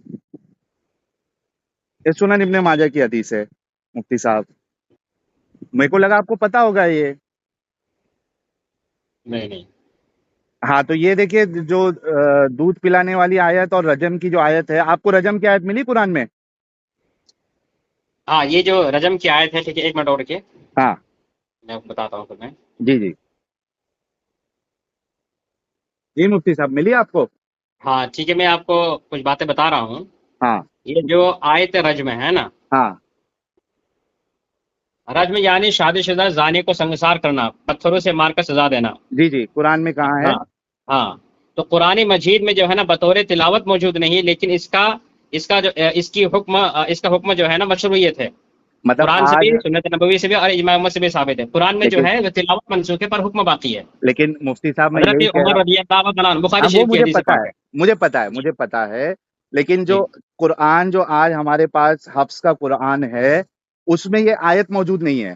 Speaker 1: یہ سنن ابن ماجہ کی حدیث ہے مفتی صاحب، میرے کو لگا آپ کو پتا ہوگا یہ۔
Speaker 2: نہیں نہیں.
Speaker 1: ہاں تو یہ دیکھیے، جو دودھ پلانے والی آیت اور رجم کی جو آیت ہے، آپ کو رجم کی آیت ملی قرآن میں؟
Speaker 2: ہاں، یہ جو رجم کی آیت ہے، ٹھیک ہے، ایک منٹ اور رکیے،
Speaker 1: ہاں
Speaker 2: میں آپ کو بتاتا ہوں تمہیں.
Speaker 1: جی جی جی مفتی صاحب ملی آپ کو؟
Speaker 2: ہاں ٹھیک ہے، میں آپ کو کچھ باتیں بتا رہا ہوں.
Speaker 1: ہاں
Speaker 2: یہ جو آیت رجم ہے نا،
Speaker 1: ہاں
Speaker 2: رجم یعنی شادی شدہ زانی کو سنگسار کرنا، پتھروں سے مار کر سزا دینا.
Speaker 1: جی جی، قرآن میں کہاں ہے؟
Speaker 2: ہاں ہاں. تو قرآن مجید میں جو ہے نا بطور تلاوت موجود نہیں، لیکن اس کا حکم جو ہے نا مشروعیت ہے.
Speaker 1: مطلب
Speaker 2: قرآن سے بھی،
Speaker 1: آج،
Speaker 2: سنت نبوی سے بھی اور اجماع امت سے بھی ثابت ہے. قرآن میں جو
Speaker 1: لیکن
Speaker 2: ہے وہ تلاوت منسوخ ہے پر حکم باقی ہے.
Speaker 1: لیکن مفتی صاحب میں
Speaker 2: حضرت
Speaker 1: یہی کہہ رہا
Speaker 2: عمر
Speaker 1: ہوں،
Speaker 2: رضی اللہ عنہ بخاری
Speaker 1: ہاں وہ
Speaker 2: شریف کی
Speaker 1: مجھے
Speaker 2: حدیث
Speaker 1: پتا
Speaker 2: پاک
Speaker 1: ہے،
Speaker 2: ہے.
Speaker 1: مجھے پتا ہے، لیکن
Speaker 2: جی
Speaker 1: جو قرآن جو آج ہمارے پاس حفظ کا قرآن ہے، اس میں یہ آیت موجود نہیں ہے۔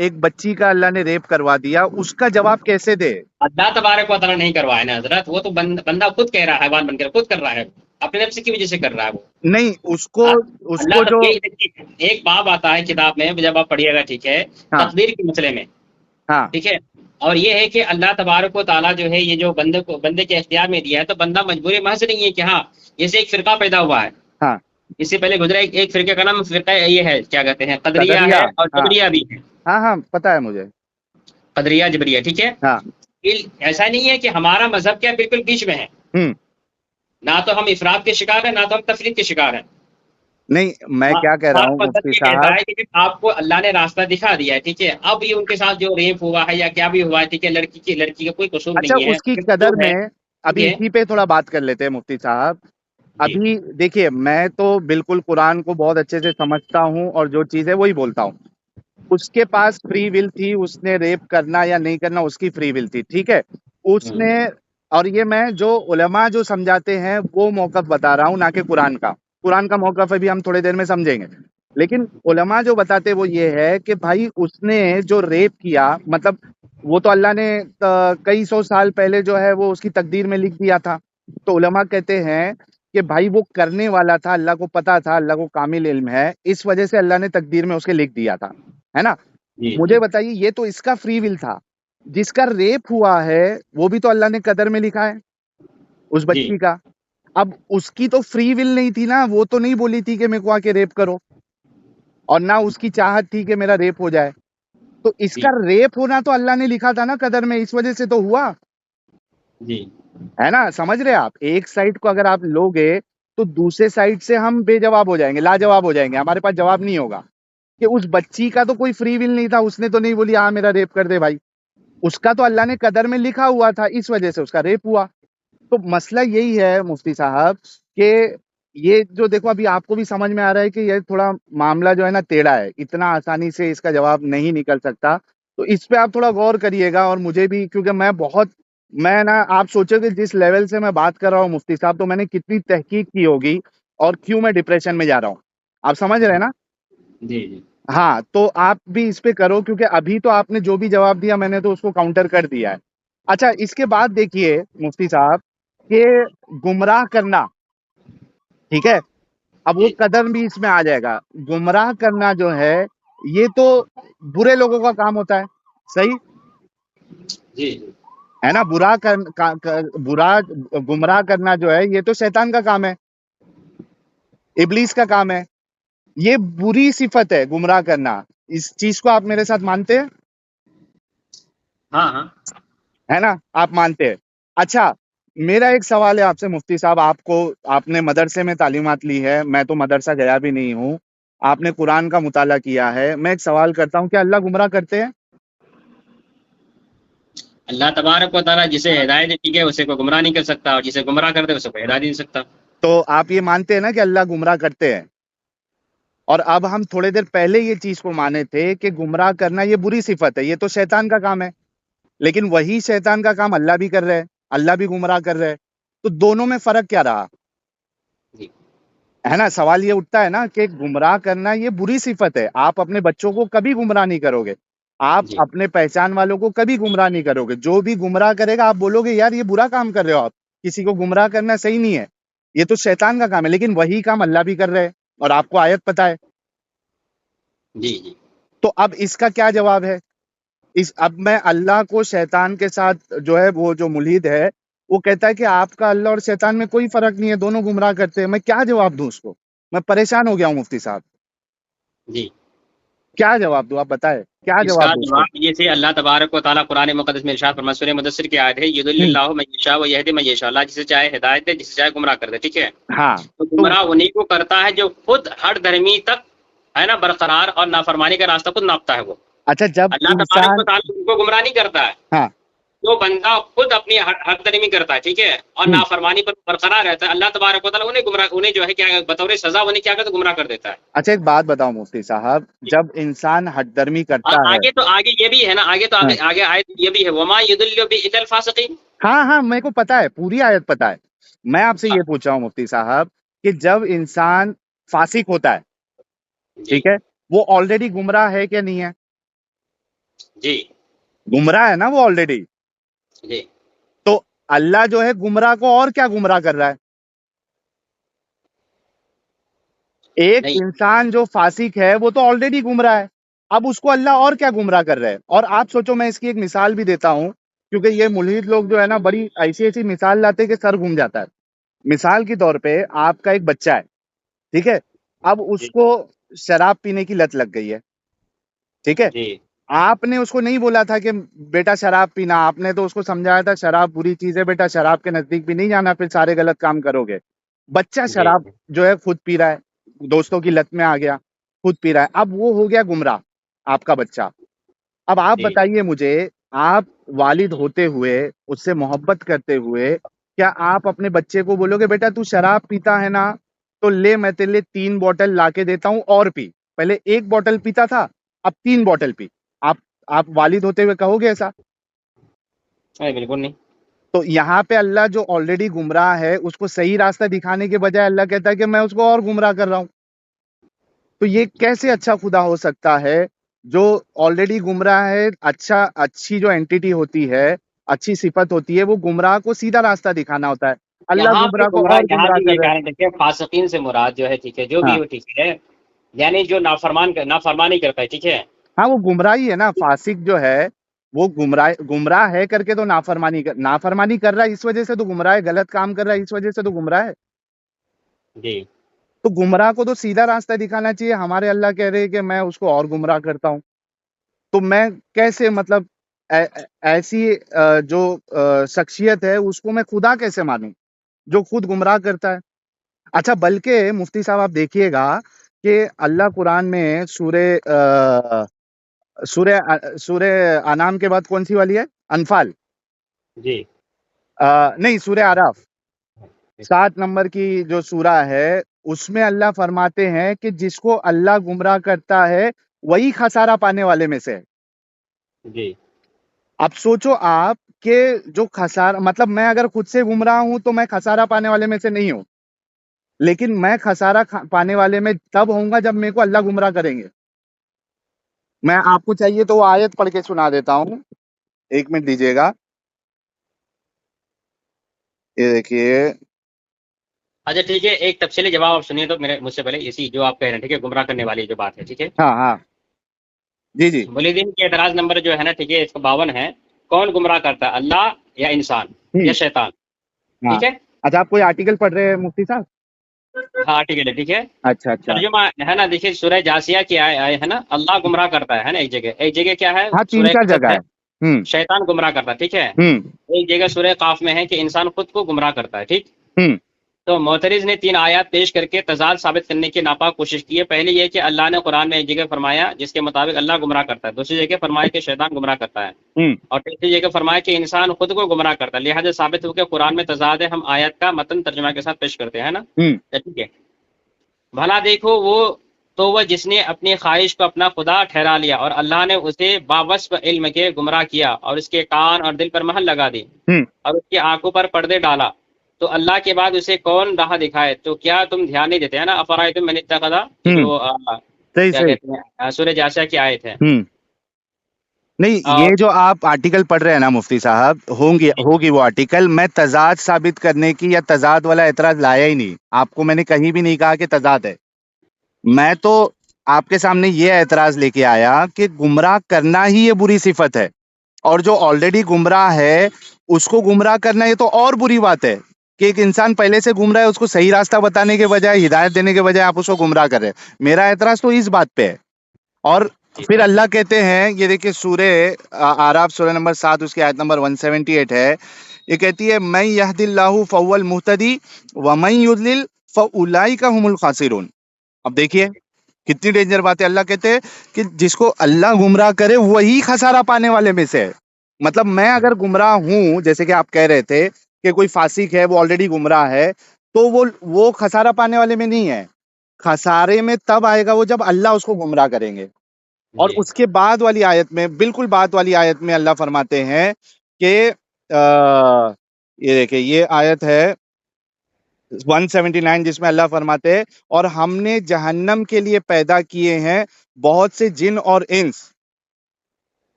Speaker 1: ایک بچی کا اللہ نے ریپ کروا دیا، اس کا جواب کیسے دے؟
Speaker 2: اللہ تبارک و تعالیٰ نہیں کروایا نا حضرت، وہ تو بندہ خود کہہ رہا ہے، حیوان بن کر خود کر رہا ہے، اپنے نفس کی وجہ سے کر رہا ہے وہ۔
Speaker 1: نہیں، اس کو
Speaker 2: اللہ
Speaker 1: جو
Speaker 2: ایک باب آتا ہے کتاب میں، جب آپ پڑھیے گا، ٹھیک ہے،
Speaker 1: ہاں
Speaker 2: تقدیر کے مسئلے میں،
Speaker 1: ہاں
Speaker 2: ٹھیک ہے، اور یہ ہے کہ اللہ تبارک و تعالیٰ جو ہے یہ جو بندے کے اختیار میں دیا ہے، تو بندہ مجبور محض نہیں ہے کہ ہاں جیسے ایک فرقہ پیدا ہوا ہے،
Speaker 1: ہاں
Speaker 2: اس سے پہلے گزرا ایک فرقے کا نام فرقہ یہ ہے، کیا کہتے ہیں، قدریہ
Speaker 1: قدریہ،
Speaker 2: ہے اور
Speaker 1: ہاں
Speaker 2: جبریہ بھی ہے،
Speaker 1: ہاں ہاں پتا ہے مجھے،
Speaker 2: قدریہ جبریہ، ٹھیک ہے۔
Speaker 1: ہاں
Speaker 2: ایسا نہیں ہے کہ ہمارا مذہب کیا بالکل بیچ میں ہے،
Speaker 1: ہوں
Speaker 2: نہ تو ہم افراد کے شکار ہیں، نہ تو ہم تفرید کے شکار ہیں۔
Speaker 1: نہیں، میں کیا کہہ رہا
Speaker 2: ہمارا
Speaker 1: ہوں
Speaker 2: مذہب
Speaker 1: مفتی
Speaker 2: یہ کہتا
Speaker 1: صاحب،
Speaker 2: ہے کہ آپ کو اللہ نے راستہ دکھا دیا ہے، ٹھیک ہے، اب یہ ان کے ساتھ جو ریپ ہوا ہے یا کیا بھی ہوا ہے، ٹھیک ہے، لڑکی کا کوئی قصور
Speaker 1: اچھا
Speaker 2: نہیں ہے،
Speaker 1: اس کی
Speaker 2: جو
Speaker 1: قدر
Speaker 2: ہے،
Speaker 1: میں
Speaker 2: ٹھیک
Speaker 1: ابھی
Speaker 2: ہے،
Speaker 1: اسی پہ تھوڑا بات کر لیتے ہیں مفتی صاحب۔
Speaker 2: جی
Speaker 1: ابھی دیکھیے، میں تو بالکل قرآن کو بہت اچھے سے سمجھتا ہوں اور جو چیز ہے وہی بولتا ہوں۔ اس کے پاس فری ول تھی، اس نے ریپ کرنا یا نہیں کرنا اس کی فری ول تھی، ٹھیک ہے، اس نے، اور یہ میں جو علماء جو سمجھاتے ہیں وہ موقف بتا رہا ہوں، نہ کہ قرآن کا موقف ابھی ہم تھوڑے دیر میں سمجھیں گے، لیکن علماء جو بتاتے وہ یہ ہے کہ بھائی اس نے جو ریپ کیا، مطلب وہ تو اللہ نے کئی سو سال پہلے جو ہے وہ اس کی تقدیر میں لکھ دیا تھا، تو علماء کہتے ہیں کہ بھائی وہ کرنے والا تھا، اللہ کو پتا تھا، اللہ کو کامل علم ہے، اس وجہ سے اللہ نے تقدیر میں اس کے لکھ دیا تھا، ہے نا۔
Speaker 2: جی جی
Speaker 1: مجھے بتائیے، یہ تو اس کا فری ول تھا، جس کا ریپ ہوا ہے وہ بھی تو اللہ نے قدر میں لکھا ہے اس
Speaker 2: جی
Speaker 1: بچی کا۔ اب اس کی تو فری ول نہیں تھی نا، وہ تو نہیں بولی تھی کہ میرے کو آ کے ریپ کرو، اور نہ اس کی چاہت تھی کہ میرا ریپ ہو جائے، تو اس
Speaker 2: جی
Speaker 1: کا ریپ ہونا تو اللہ نے لکھا تھا نا قدر میں، اس وجہ سے تو ہوا،
Speaker 2: جی
Speaker 1: ہے نا۔ سمجھ رہے آپ؟ ایک سائڈ کو اگر آپ لوگے تو دوسرے سائڈ سے ہم بے جواب ہو جائیں گے، لاجواب ہو جائیں گے، ہمارے پاس جواب نہیں ہوگا کہ اس بچی کا تو کوئی فری ول نہیں تھا، اس نے تو نہیں بولی ہاں میرا ریپ کر دے بھائی، اس کا تو اللہ نے قدر میں لکھا ہوا تھا، اس وجہ سے اس کا ریپ ہوا۔ تو مسئلہ یہی ہے مفتی صاحب کہ یہ جو دیکھو ابھی آپ کو بھی سمجھ میں آ رہا ہے کہ یہ تھوڑا معاملہ جو ہے نا ٹیڑھا ہے، اتنا آسانی سے اس کا جواب نہیں نکل سکتا، تو اس پہ آپ تھوڑا غور کریے گا، اور مجھے بھی، کیونکہ میں نا، آپ سوچو کہ جس لیول سے میں بات کر رہا ہوں مفتی صاحب، تو میں نے کتنی تحقیق کی ہوگی اور کیوں میں ڈپریشن میں جا رہا ہوں، آپ سمجھ رہے ہیں نا۔
Speaker 2: جی جی
Speaker 1: ہاں تو آپ بھی اس پہ کرو، کیونکہ ابھی تو آپ نے جو بھی جواب دیا میں نے تو اس کو کاؤنٹر کر دیا ہے۔ اچھا اس کے بعد دیکھیے مفتی صاحب کہ گمراہ کرنا، ٹھیک ہے، اب وہ
Speaker 2: جی
Speaker 1: قدم بھی اس میں آ جائے گا، گمراہ کرنا جو ہے یہ تو برے لوگوں کا کام ہوتا ہے، صحیح
Speaker 2: جی
Speaker 1: ہے نا۔ برا گمراہ کرنا جو ہے یہ تو شیطان کا کام ہے، ابلیس کا کام ہے، یہ بری صفت ہے گمراہ کرنا، اس چیز کو آپ میرے ساتھ مانتے ہیں،
Speaker 2: ہاں ہاں
Speaker 1: ہے نا، آپ مانتے ہیں۔ اچھا میرا ایک سوال ہے آپ سے مفتی صاحب، آپ نے مدرسے میں تعلیمات لی ہے، میں تو مدرسہ گیا بھی نہیں ہوں، آپ نے قرآن کا مطالعہ کیا ہے، میں ایک سوال کرتا ہوں، کیا اللہ گمراہ کرتے ہیں؟
Speaker 2: اللہ تبارک و تعالیٰ جسے ہدایت دی ہے اسے کوئی گمراہ نہیں کر سکتا، اور جسے گمراہ کر دے اسے کوئی ہدایت نہیں دے سکتا۔
Speaker 1: تو آپ یہ مانتے ہیں نا کہ اللہ گمراہ کرتے ہیں، اور اب ہم تھوڑے دیر پہلے یہ چیز کو مانے تھے کہ گمراہ کرنا یہ بری صفت ہے، یہ تو شیطان کا کام ہے، لیکن وہی شیطان کا کام اللہ بھی کر رہے، اللہ بھی گمراہ کر رہے، تو دونوں میں فرق کیا رہا؟
Speaker 2: جی
Speaker 1: ہے نا، سوال یہ اٹھتا ہے نا کہ گمراہ کرنا یہ بری صفت ہے، آپ اپنے بچوں کو کبھی گمراہ نہیں کرو گے، آپ
Speaker 2: جی
Speaker 1: اپنے پہچان والوں کو کبھی گمراہ نہیں کرو گے، جو بھی گمراہ کرے گا آپ بولو گے یار یہ برا کام کر رہے ہو، آپ کسی کو گمراہ کرنا صحیح نہیں ہے، یہ تو شیطان کا کام ہے، لیکن وہی کام اللہ بھی کر رہے ہیں، اور آپ کو آیت پتہ ہے،
Speaker 2: جی جی
Speaker 1: تو اب اس کا کیا جواب ہے؟ اب میں اللہ کو شیطان کے ساتھ جو ہے وہ جو ملحد ہے وہ کہتا ہے کہ آپ کا اللہ اور شیطان میں کوئی فرق نہیں ہے، دونوں گمراہ کرتے ہیں، میں کیا جواب دوں اس کو؟ میں پریشان ہو گیا ہوں مفتی صاحب،
Speaker 2: جی
Speaker 1: کیا جواب دوں؟ آپ بتائیں کیا
Speaker 2: اس کا
Speaker 1: جواب دوں اس کو؟
Speaker 2: جواب یہ سے اللہ تبارک و تعالیٰ قرآن مقدس میں ارشاد فرماتا ہے، سورہ مدثر کی آیت ہے، یضل
Speaker 1: ہوں،
Speaker 2: اللہ من یشاء و یہدی من یشاء، اللہ جسے چاہے ہدایت دے، جسے چاہے گمراہ کر دے، ٹھیک ہے۔
Speaker 1: ہاں
Speaker 2: تو
Speaker 1: تو
Speaker 2: گمراہ انہیں کو کرتا ہے جو خود ہر دھرمی تک ہے نا برقرار اور نافرمانی کا راستہ خود ناپتا ہے وہ،
Speaker 1: اچھا جب
Speaker 2: اللہ تبارک و
Speaker 1: انسان،
Speaker 2: تعالیٰ ان کو گمراہ نہیں کرتا ہے،
Speaker 1: ہاں
Speaker 2: جو بندہ خود اپنی حق درمی کرتا ہے، ٹھیک ہے، اور
Speaker 1: ہوں،
Speaker 2: نافرمانی پر برقرار رہتا ہے، اللہ تبارک و تعالیٰ انہیں جو ہے کیا بطور سزا انہیں کیا کرتا ہے، گمراہ کر دیتا ہے۔
Speaker 1: اچھا ایک بات بتاؤ مفتی صاحب، جب انسان ہٹ درمی
Speaker 2: اور
Speaker 1: کرتا ہے،
Speaker 2: آگے تو آگے یہ بھی ہے نا، آگے تو
Speaker 1: ہاں
Speaker 2: آگے آیت یہ بھی ہے، وما یضل الا الفاسقین۔
Speaker 1: ہاں ہاں میرے کو پتا ہے، پوری آیت پتا ہے، میں آپ سے یہ پوچھ رہا ہوں مفتی صاحب کہ جب انسان فاسق ہوتا ہے،
Speaker 2: جی
Speaker 1: ٹھیک ہے، وہ آلریڈی گمراہ ہے کہ نہیں ہے؟
Speaker 2: جی
Speaker 1: گمراہ ہے نا وہ آلریڈی.
Speaker 2: جی
Speaker 1: تو اللہ جو ہے گمراہ کو اور کیا گمراہ کر رہا ہے؟ ایک
Speaker 2: نہیں
Speaker 1: انسان جو فاسق ہے وہ تو آلریڈی گمراہ ہے. اب اس کو اللہ اور کیا گمراہ کر رہا ہے؟ اور آپ سوچو، میں اس کی ایک مثال بھی دیتا ہوں، کیونکہ یہ ملحد لوگ جو ہے نا بڑی ایسی ایسی مثال لاتے کہ سر گھوم جاتا ہے. مثال کے طور پہ آپ کا ایک بچہ ہے، ٹھیک ہے؟ اب اس
Speaker 2: جی
Speaker 1: کو شراب پینے کی لت لگ گئی ہے، ٹھیک ہے؟
Speaker 2: جی
Speaker 1: آپ نے اس کو نہیں بولا تھا کہ بیٹا شراب پینا، آپ نے تو اس کو سمجھایا تھا شراب بری چیز ہے بیٹا، شراب کے نزدیک بھی نہیں جانا، پھر سارے غلط کام کرو گے. بچہ
Speaker 2: جی
Speaker 1: شراب جو ہے خود پی رہا ہے، دوستوں کی لت میں آ گیا، خود پی رہا ہے، اب وہ ہو گیا گمراہ آپ کا بچہ. اب آپ
Speaker 2: جی
Speaker 1: بتائیے مجھے، آپ والد ہوتے ہوئے، اس سے محبت کرتے ہوئے، کیا آپ اپنے بچے کو بولو گے بیٹا تو شراب پیتا ہے نا، تو لے میں تیرے لیے 3 بوتل لا کے دیتا ہوں اور پی؟ پہلے 1 بوتل پیتا تھا، اب 3 بوتل پی. آپ آپ والد ہوتے ہوئے کہو گے ایسا؟
Speaker 2: نہیں بالکل نہیں.
Speaker 1: تو یہاں پہ اللہ جو آلریڈی گمراہ ہے اس کو صحیح راستہ دکھانے کے بجائے اللہ کہتا ہے کہ میں اس کو اور گمراہ کر رہا ہوں. تو یہ کیسے اچھا خدا ہو سکتا ہے جو آلریڈی گمراہ ہے؟ اچھی جو اینٹی ہوتی ہے، اچھی صفت ہوتی ہے، وہ گمراہ کو سیدھا راستہ دکھانا ہوتا ہے. اللہ
Speaker 2: یہاں پہ
Speaker 1: گمراہ کو
Speaker 2: گمراہ
Speaker 1: اور
Speaker 2: یہاں
Speaker 1: گمراہ
Speaker 2: بھی
Speaker 1: کر
Speaker 2: یہ
Speaker 1: رہا
Speaker 2: کہہ
Speaker 1: ہے.
Speaker 2: رہے تھے کہ فاسقین سے مراد جو ہے ٹھیک ہے جو بھی
Speaker 1: ہاں
Speaker 2: ہو ٹھیک ہے، یعنی جو نافرمانی کرتا ہے ٹھیک ہے.
Speaker 1: ہاں، وہ گمراہی ہے نا. فاسق جو ہے وہ گمراہ ہے کر کے تو نافرمانی کر رہا ہے، اس وجہ سے تو گمراہ ہے. غلط کام کر رہا ہے اس وجہ سے تو گمراہ ہے.
Speaker 2: جی
Speaker 1: تو گمراہ کو تو سیدھا راستہ دکھانا چاہیے. ہمارے اللہ کہہ رہے ہیں کہ میں اس کو اور گمراہ کرتا ہوں. تو میں کیسے، مطلب ایسی جو شخصیت ہے اس کو میں خدا کیسے مانوں جو خود گمراہ کرتا ہے؟ اچھا، بلکہ مفتی صاحب آپ دیکھیے گا کہ اللہ قرآن میں سورہ انعام کے بعد کون سی والی ہے؟ انفال.
Speaker 2: جی
Speaker 1: نہیں، سورہ آراف 7 نمبر کی جو سورہ ہے، اس میں اللہ فرماتے ہیں کہ جس کو اللہ گمراہ کرتا ہے وہی خسارہ پانے والے میں سے ہے.
Speaker 2: جی
Speaker 1: اب سوچو آپ کہ جو خسارہ، مطلب میں اگر خود سے گمراہ ہوں تو میں خسارہ پانے والے میں سے نہیں ہوں، لیکن میں خسارہ پانے والے میں تب ہوں گا جب میرے کو اللہ گمراہ کریں گے. میں آپ کو چاہیے تو وہ آیت پڑھ کے سنا دیتا ہوں، 1 منٹ دیجیے گا. یہ دیکھیے.
Speaker 2: اچھا ٹھیک ہے، ایک تفصیلی جواب آپ سنیے تو مجھ سے پہلے اسی جو آپ کہہ رہے ہیں ٹھیک ہے، گمراہ کرنے والی جو بات ہے ٹھیک ہے.
Speaker 1: ہاں ہاں، جی جی.
Speaker 2: مریدین کے اعتراض نمبر جو ہے نا ٹھیک ہے 152 ہے. کون گمراہ کرتا ہے، اللہ یا انسان یا شیطان؟
Speaker 1: ہاں،
Speaker 2: ٹھیک ہے.
Speaker 1: اچھا آپ کوئی آرٹیکل پڑھ رہے ہیں مفتی صاحب؟
Speaker 2: ہاں ٹھیک ہے ٹھیک ہے.
Speaker 1: اچھا اچھا.
Speaker 2: ترجمہ ہے نا، دیکھیے سورہ جاسیہ کی آئے ہے نا، اللہ گمراہ کرتا ہے نا ایک جگہ کیا ہے
Speaker 1: ہاں،
Speaker 2: سورہ
Speaker 1: 3-4
Speaker 2: قصص
Speaker 1: جگہ
Speaker 2: ہے،
Speaker 1: ہے. ہوں
Speaker 2: شیطان گمراہ کرتا ہے ٹھیک ہے.
Speaker 1: ہوں
Speaker 2: ایک جگہ سورہ قاف میں ہے کہ انسان خود کو گمراہ کرتا ہے ٹھیک.
Speaker 1: ہوں
Speaker 2: تو معترض نے 3 آیات پیش کر کے تضاد ثابت کرنے کی ناپاک کوشش کی ہے. پہلی یہ کہ اللہ نے قرآن میں ایک جگہ فرمایا جس کے مطابق اللہ گمراہ کرتا ہے، دوسری جگہ فرمایا کہ شیطان گمراہ کرتا ہے،
Speaker 1: ہوں
Speaker 2: اور تیسری جگہ فرمایا کہ انسان خود کو گمراہ کرتا ہے. لہٰذا ثابت ہو کہ قرآن میں تضاد ہے. ہم آیت کا متن ترجمہ کے ساتھ پیش کرتے ہیں نا.
Speaker 1: ہوں
Speaker 2: ٹھیک ہے. بھلا دیکھو وہ جس نے اپنی خواہش کو اپنا خدا ٹھہرا لیا اور اللہ نے اسے باوصف علم کے گمراہ کیا اور اس کے کان اور دل پر مہر لگا دی
Speaker 1: ہوں
Speaker 2: اور اس کی آنکھوں پر پردے ڈالا، تو اللہ کے بعد اسے کون راہ دکھائے؟ تو کیا تم دھیان نہیں دیتے ہیں نا؟ افرائیتم من اتخذ، یہ جو
Speaker 1: صحیح
Speaker 2: کیا
Speaker 1: صحیح.
Speaker 2: کہتے ہیں سورہ جاسیہ کی آیت ہے.
Speaker 1: نہیں، یہ جو آپ آرٹیکل پڑھ رہے ہیں نا مفتی صاحب، ہوگی وہ آرٹیکل. میں تضاد ثابت کرنے کی یا تضاد والا اعتراض لایا ہی نہیں. آپ کو میں نے کہیں بھی نہیں کہا کہ تضاد ہے. میں تو آپ کے سامنے یہ اعتراض لے کے آیا کہ گمراہ کرنا ہی یہ بری صفت ہے، اور جو آلریڈی گمراہ ہے اس کو گمراہ کرنا یہ تو اور بری بات ہے کہ ایک انسان پہلے سے گمراہ ہے، اس کو صحیح راستہ بتانے کے بجائے، ہدایت دینے کے بجائے آپ اس کو گمراہ کر رہے ہیں. میرا اعتراض تو اس بات پہ ہے. اور
Speaker 2: جی
Speaker 1: پھر اللہ کہتے ہیں، یہ دیکھیں سورہ آراف سورہ نمبر 7 اس کی آیت نمبر 178 ہے. یہ کہتی ہے من یہد اللہ فہو المہتدی ومن یضلل فاولئک هم الخاسرون. اب دیکھیے کتنی ڈینجر بات ہے. اللہ کہتے ہیں کہ جس کو اللہ گمراہ کرے وہی خسارہ پانے والے میں سے ہے. مطلب میں اگر گمراہ ہوں، جیسے کہ آپ کہہ رہے تھے کہ کوئی فاسق ہے وہ آلریڈی گمراہ ہے، تو وہ خسارہ پانے والے میں نہیں ہے. خسارے میں تب آئے گا وہ جب اللہ اس کو گمراہ کریں گے. اور
Speaker 2: جی
Speaker 1: اس کے بعد والی آیت میں، بالکل بعد والی آیت میں اللہ فرماتے ہیں کہ یہ دیکھیں یہ آیت ہے 179 جس میں اللہ فرماتے ہیں اور ہم نے جہنم کے لیے پیدا کیے ہیں بہت سے جن اور انس.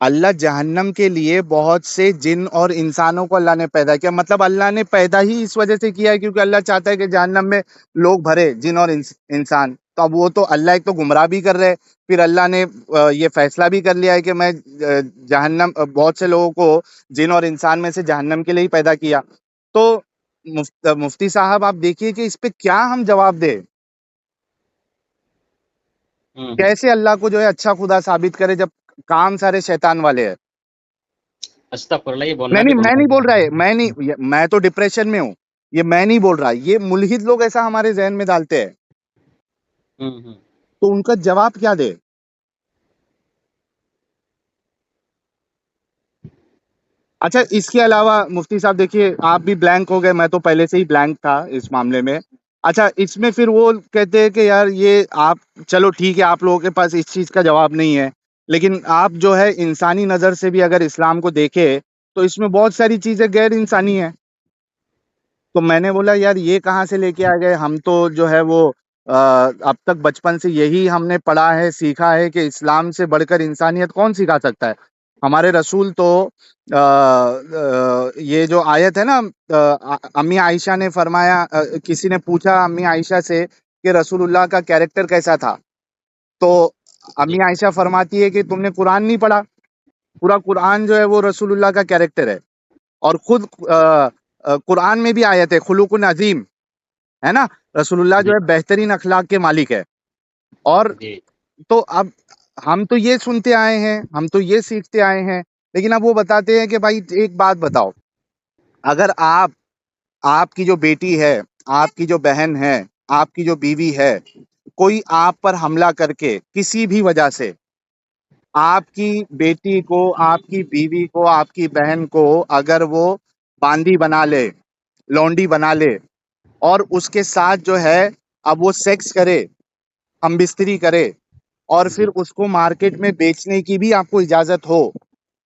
Speaker 1: اللہ جہنم کے لیے بہت سے جن اور انسانوں کو اللہ نے پیدا کیا، مطلب اللہ نے پیدا ہی اس وجہ سے کیا ہے کیونکہ اللہ چاہتا ہے کہ جہنم میں لوگ بھرے، جن اور انسان. تو اب وہ تو اللہ ایک تو گمراہ بھی کر رہے، پھر اللہ نے یہ فیصلہ بھی کر لیا ہے کہ میں جہنم بہت سے لوگوں کو جن اور انسان میں سے جہنم کے لیے ہی پیدا کیا. تو مفتی صاحب آپ دیکھیے کہ اس پہ کیا ہم جواب دیں، کیسے اللہ کو جو ہے اچھا خدا ثابت کرے جب کام سارے شیطان والے ہیں.
Speaker 2: استغفر اللہ، یہ بولنا
Speaker 1: نہیں
Speaker 2: بھی
Speaker 1: نہیں، میں نہیں
Speaker 2: گناہ
Speaker 1: بول رہا ہے، میں تو ڈپریشن میں ہوں، یہ میں نہیں بول رہا، یہ ملحد لوگ ایسا ہمارے ذہن میں ڈالتے ہیں،
Speaker 2: ہے.
Speaker 1: تو ان کا جواب کیا دے. اچھا اس کے علاوہ مفتی صاحب دیکھیے، آپ بھی بلینک ہو گئے، میں تو پہلے سے ہی بلینک تھا اس معاملے میں. اچھا اس میں پھر وہ کہتے ہیں کہ یار یہ آپ، چلو ٹھیک ہے آپ لوگوں کے پاس اس چیز کا جواب نہیں ہے، لیکن آپ جو ہے انسانی نظر سے بھی اگر اسلام کو دیکھے تو اس میں بہت ساری چیزیں غیر انسانی ہیں. تو میں نے بولا یار یہ کہاں سے لے کے آ گئے، ہم تو جو ہے وہ اب تک بچپن سے یہی ہم نے پڑھا ہے سیکھا ہے کہ اسلام سے بڑھ کر انسانیت کون سکھا سکتا ہے. ہمارے رسول تو یہ جو آیت ہے نا، امی عائشہ نے فرمایا، کسی نے پوچھا امی عائشہ سے کہ رسول اللہ کا کیریکٹر کیسا تھا، تو
Speaker 2: جی
Speaker 1: امی عائشہ فرماتی ہے کہ تم نے قرآن نہیں پڑھا، پورا قرآن جو ہے وہ رسول اللہ کا کیریکٹر ہے. اور خود قرآن میں بھی آیت ہے خلوق عظیم، ہے نا، رسول اللہ جو
Speaker 2: جی
Speaker 1: ہے بہترین اخلاق کے مالک ہے. اور
Speaker 2: جی.
Speaker 1: تو اب ہم تو یہ سنتے آئے ہیں، ہم تو یہ سیکھتے آئے ہیں، لیکن اب وہ بتاتے ہیں کہ بھائی ایک بات بتاؤ، اگر آپ کی جو بیٹی ہے، آپ کی جو بہن ہے، آپ کی جو بیوی ہے، کوئی آپ پر حملہ کر کے کسی بھی وجہ سے آپ کی بیٹی کو، آپ کی بیوی کو، آپ کی بہن کو اگر وہ باندی بنا لے، لونڈی بنا لے، اور اس کے ساتھ جو ہے اب وہ سیکس کرے، ہم بستری کرے، اور پھر
Speaker 2: جی
Speaker 1: اس کو مارکیٹ میں بیچنے کی بھی آپ کو اجازت ہو،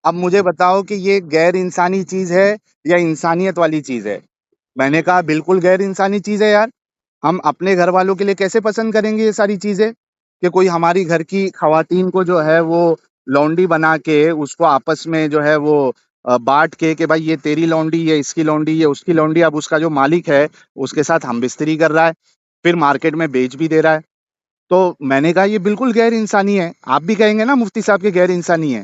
Speaker 1: اب مجھے بتاؤ کہ یہ غیر انسانی چیز ہے یا انسانیت والی چیز ہے. میں نے کہا بالکل غیر انسانی چیز ہے یار، ہم اپنے گھر والوں کے لیے کیسے پسند کریں گے یہ ساری چیزیں کہ کوئی ہماری گھر کی خواتین کو جو ہے وہ لونڈی بنا کے اس کو آپس میں جو ہے وہ بانٹ کے کہ بھائی یہ تیری لونڈی، یہ اس کی لونڈی، یہ اس کی لونڈی، اب اس کا جو مالک ہے اس کے ساتھ ہم بستری کر رہا ہے، پھر مارکیٹ میں بیچ بھی دے رہا ہے. تو میں نے کہا یہ بالکل غیر انسانی ہے. آپ بھی کہیں گے نا مفتی صاحب کے غیر انسانی ہے،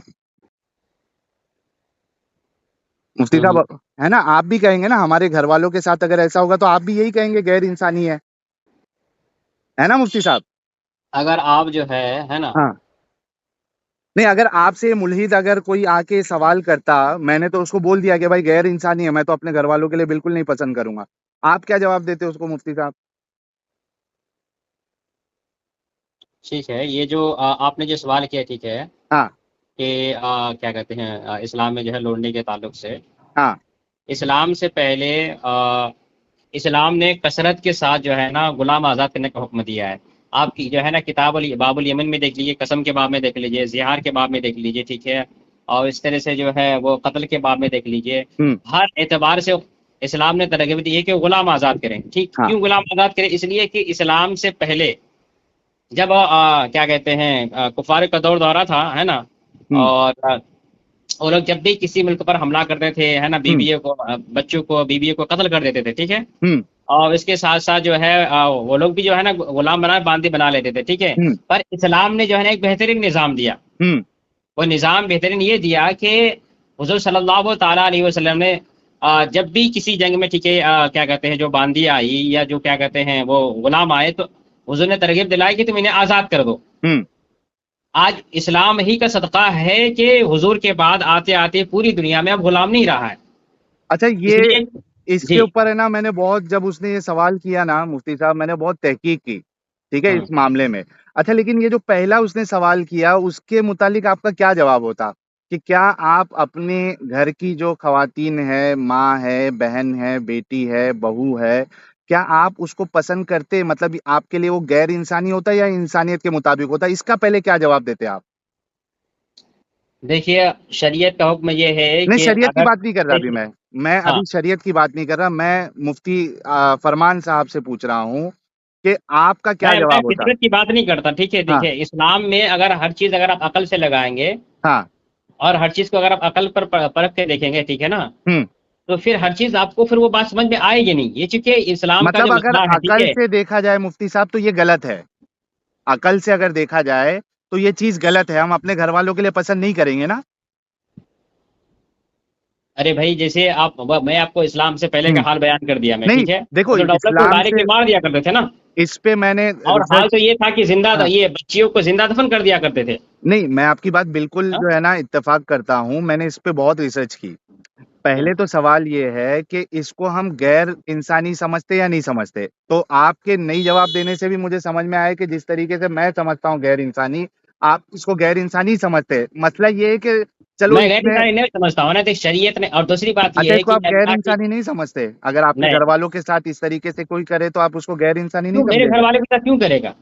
Speaker 1: مفتی صاحب ہے نا، آپ بھی کہیں گے نا ہمارے گھر والوں کے ساتھ اگر ایسا ہوگا تو آپ بھی یہی کہیں گے غیر انسانی ہے نا مفتی صاحب.
Speaker 2: اگر آپ جو ہے نا.
Speaker 1: ہاں نہیں، اگر آپ سے ملحد اگر کوئی آ کے سوال کرتا، میں نے تو اس کو بول دیا کہ بھائی غیر انسانی ہے، میں تو اپنے گھر والوں کے لیے بالکل نہیں پسند کروں گا، آپ کیا جواب دیتے اس کو مفتی صاحب؟
Speaker 2: ٹھیک ہے، یہ جو آپ نے جو سوال کیا، ٹھیک ہے
Speaker 1: ہاں
Speaker 2: کہ کیا کہتے ہیں اسلام میں جو ہے لوڑنے کے تعلق سے،
Speaker 1: ہاں
Speaker 2: اسلام سے پہلے اسلام نے کثرت کے ساتھ جو ہے نا غلام آزاد کرنے کا حکم دیا ہے. آپ کی جو ہے نا کتاب باب الیمن میں دیکھ لیجیے، قسم کے باب میں دیکھ لیجیے، زہار کے باب میں دیکھ لیجیے، ٹھیک ہے، اور اس طرح سے جو ہے وہ قتل کے باب میں دیکھ لیجیے.
Speaker 1: ہوں
Speaker 2: ہر اعتبار سے اسلام نے ترغیب دی ہے کہ غلام آزاد کریں. ٹھیک،
Speaker 1: ہاں
Speaker 2: کیوں غلام آزاد کریں؟ اس لیے کہ اسلام سے پہلے جب کیا کہتے ہیں کفار کا دورہ تھا، ہے نا،
Speaker 1: ہوں
Speaker 2: اور وہ لوگ جب بھی کسی ملک پر حملہ کرتے تھے، ہے نا،
Speaker 1: ہوں
Speaker 2: بیویوں کو، بچوں کو، بیویوں کو قتل کر دیتے تھے، ٹھیک ہے.
Speaker 1: ہوں
Speaker 2: اور اس کے ساتھ ساتھ جو ہے وہ لوگ بھی جو ہے نا غلام بنا باندی بنا لیتے تھے، ٹھیک ہے.
Speaker 1: ہوں
Speaker 2: پر اسلام نے جو ہے نا ایک بہترین نظام دیا.
Speaker 1: ہوں
Speaker 2: وہ نظام بہترین یہ دیا کہ حضور صلی اللہ تعالیٰ علیہ وسلم نے جب بھی کسی جنگ میں، ٹھیک ہے، کیا کہتے ہیں جو باندی آئی یا جو کیا کہتے ہیں وہ غلام آئے، تو حضور نے ترغیب دلائی کہ تم انہیں آزاد کر دو.
Speaker 1: ہوں
Speaker 2: آج اسلام ہی کا صدقہ ہے کہ حضور کے بعد آتے آتے پوری دنیا میں اب غلام نہیں رہا ہے.
Speaker 1: اچھا
Speaker 2: اس
Speaker 1: یہ
Speaker 2: لیے
Speaker 1: اس کے
Speaker 2: جی
Speaker 1: اوپر ہے نا، میں نے بہت، جب اس نے یہ سوال کیا نا مفتی صاحب، میں نے بہت تحقیق کی، ٹھیک ہے،
Speaker 2: ہوں.
Speaker 1: اس معاملے میں. اچھا لیکن یہ جو پہلا اس نے سوال کیا اس کے متعلق آپ کا کیا جواب ہوتا کہ کیا آپ اپنے گھر کی جو خواتین ہے، ماں ہے، بہن ہے، بیٹی ہے، بہو ہے، کیا آپ اس کو پسند کرتے، مطلب آپ کے لیے وہ غیر انسانی ہوتا ہے یا انسانیت کے مطابق ہوتا ہے؟ اس کا پہلے کیا جواب دیتے آپ؟
Speaker 2: دیکھیے، شریعت کا حکم یہ ہے
Speaker 1: نہیں
Speaker 2: کہ
Speaker 1: شریعت کی
Speaker 2: اگر
Speaker 1: بات نہیں کر رہا ابھی
Speaker 2: دیکھیے،
Speaker 1: میں
Speaker 2: ہاں،
Speaker 1: ابھی شریعت کی بات نہیں کر رہا، میں مفتی فرمان صاحب سے پوچھ رہا ہوں کہ آپ کا کیا
Speaker 2: میں
Speaker 1: جواب ہوتا.
Speaker 2: فطرت کی بات نہیں کرتا، ٹھیک ہے.
Speaker 1: ہاں
Speaker 2: دیکھیے، اسلام میں اگر ہر چیز اگر آپ عقل سے لگائیں گے
Speaker 1: ہاں
Speaker 2: اور ہر چیز کو اگر آپ عقل پر پرکھ کے دیکھیں گے، ٹھیک ہے نا،
Speaker 1: ہوں
Speaker 2: تو پھر ہر چیز آپ کو پھر وہ بات سمجھ میں آئے گی نہیں. یہ چونکہ اسلام کا جو
Speaker 1: مطلب اگر
Speaker 2: مسئلہ ہے، ٹھیک
Speaker 1: عقل
Speaker 2: ہے.
Speaker 1: سے دیکھا جائے مفتی صاحب تو یہ غلط ہے، عقل سے اگر دیکھا جائے تو یہ چیز غلط ہے، ہم اپنے گھر والوں کے لیے پسند نہیں کریں گے نا.
Speaker 2: ارے بھائی جیسے میں آپ کو اسلام سے پہلے کا
Speaker 1: ہوں
Speaker 2: حال بیان کر دیا میں،
Speaker 1: نہیں
Speaker 2: ٹھیک ہے.
Speaker 1: دیکھو
Speaker 2: تو ڈاکٹر کو
Speaker 1: اسلام سے
Speaker 2: ڈائریکٹ مار دیا کرتے تھے نا.
Speaker 1: اس پہ میں نے
Speaker 2: اور حال
Speaker 1: ریسرچ
Speaker 2: تو یہ تھا کہ زندہ
Speaker 1: ہاں
Speaker 2: یہ بچیوں کو زندہ دفن کر دیا کرتے تھے.
Speaker 1: نہیں میں آپ کی بات بالکل
Speaker 2: ہاں؟
Speaker 1: جو ہے نا اتفاق کرتا ہوں، میں نے اس پہ بہت ریسرچ کی.
Speaker 2: ہوں.
Speaker 1: پہلے تو سوال یہ ہے کہ اس کو ہم غیر انسانی سمجھتے یا نہیں سمجھتے. تو آپ کے نئی جواب دینے سے بھی مجھے سمجھ میں آیا کہ جس طریقے سے میں سمجھتا ہوں غیر انسانی، آپ اس کو غیر انسانی سمجھتے. مسئلہ یہ ہے کہ چلو
Speaker 2: میں
Speaker 1: اس
Speaker 2: غیر
Speaker 1: میں
Speaker 2: انسانی نہیں سمجھتا ہوں نا، تو شریعت نے. اور دوسری بات یہ
Speaker 1: اچھا
Speaker 2: ہے
Speaker 1: اس کو
Speaker 2: کہ
Speaker 1: آپ غیر
Speaker 2: اللہ کی.
Speaker 1: انسانی نہیں سمجھتے؟ اگر آپ کے
Speaker 2: نہیں،
Speaker 1: گھر والوں کے ساتھ اس طریقے سے کوئی کرے تو آپ اس کو غیر انسانی نہیں
Speaker 2: کیوں میرے
Speaker 1: سمجھیں
Speaker 2: گھر
Speaker 1: گے؟
Speaker 2: والے کے ساتھ کیوں کرے گا؟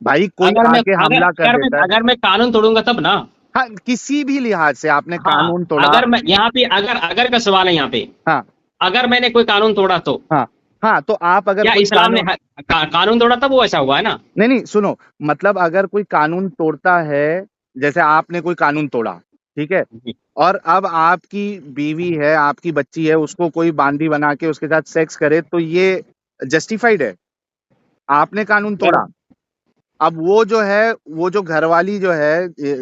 Speaker 1: بھائی کوئی
Speaker 2: اگر
Speaker 1: آ
Speaker 2: میں
Speaker 1: کے
Speaker 2: اگر
Speaker 1: حملہ کر
Speaker 2: اگر میں
Speaker 1: دیتا ہے،
Speaker 2: اگر میں قانون توڑوں گا تب نا.
Speaker 1: ہاں کسی بھی لحاظ سے آپ نے
Speaker 2: ہاں،
Speaker 1: قانون توڑا.
Speaker 2: اگر میں یہاں پہ اگر کا سوال ہے یہاں پہ.
Speaker 1: ہاں
Speaker 2: اگر میں نے کوئی قانون توڑا تو
Speaker 1: ہاں ہاں تو آپ اگر
Speaker 2: کیا
Speaker 1: کوئی
Speaker 2: اسلام نے
Speaker 1: قانون
Speaker 2: قانون توڑا تب وہ ایسا ہوا ہے نا.
Speaker 1: نہیں نہیں سنو، مطلب اگر کوئی قانون توڑتا ہے، جیسے آپ نے کوئی قانون توڑا، ٹھیک ہے،
Speaker 2: جی.
Speaker 1: اور اب آپ کی بیوی ہے، آپ کی بچی ہے، اس کو کوئی باندھی بنا کے اس کے ساتھ سیکس کرے تو یہ جسٹیفائڈ ہے؟ آپ نے قانون
Speaker 2: اگر
Speaker 1: توڑا. اب وہ جو ہے، وہ جو گھر والی جو ہے،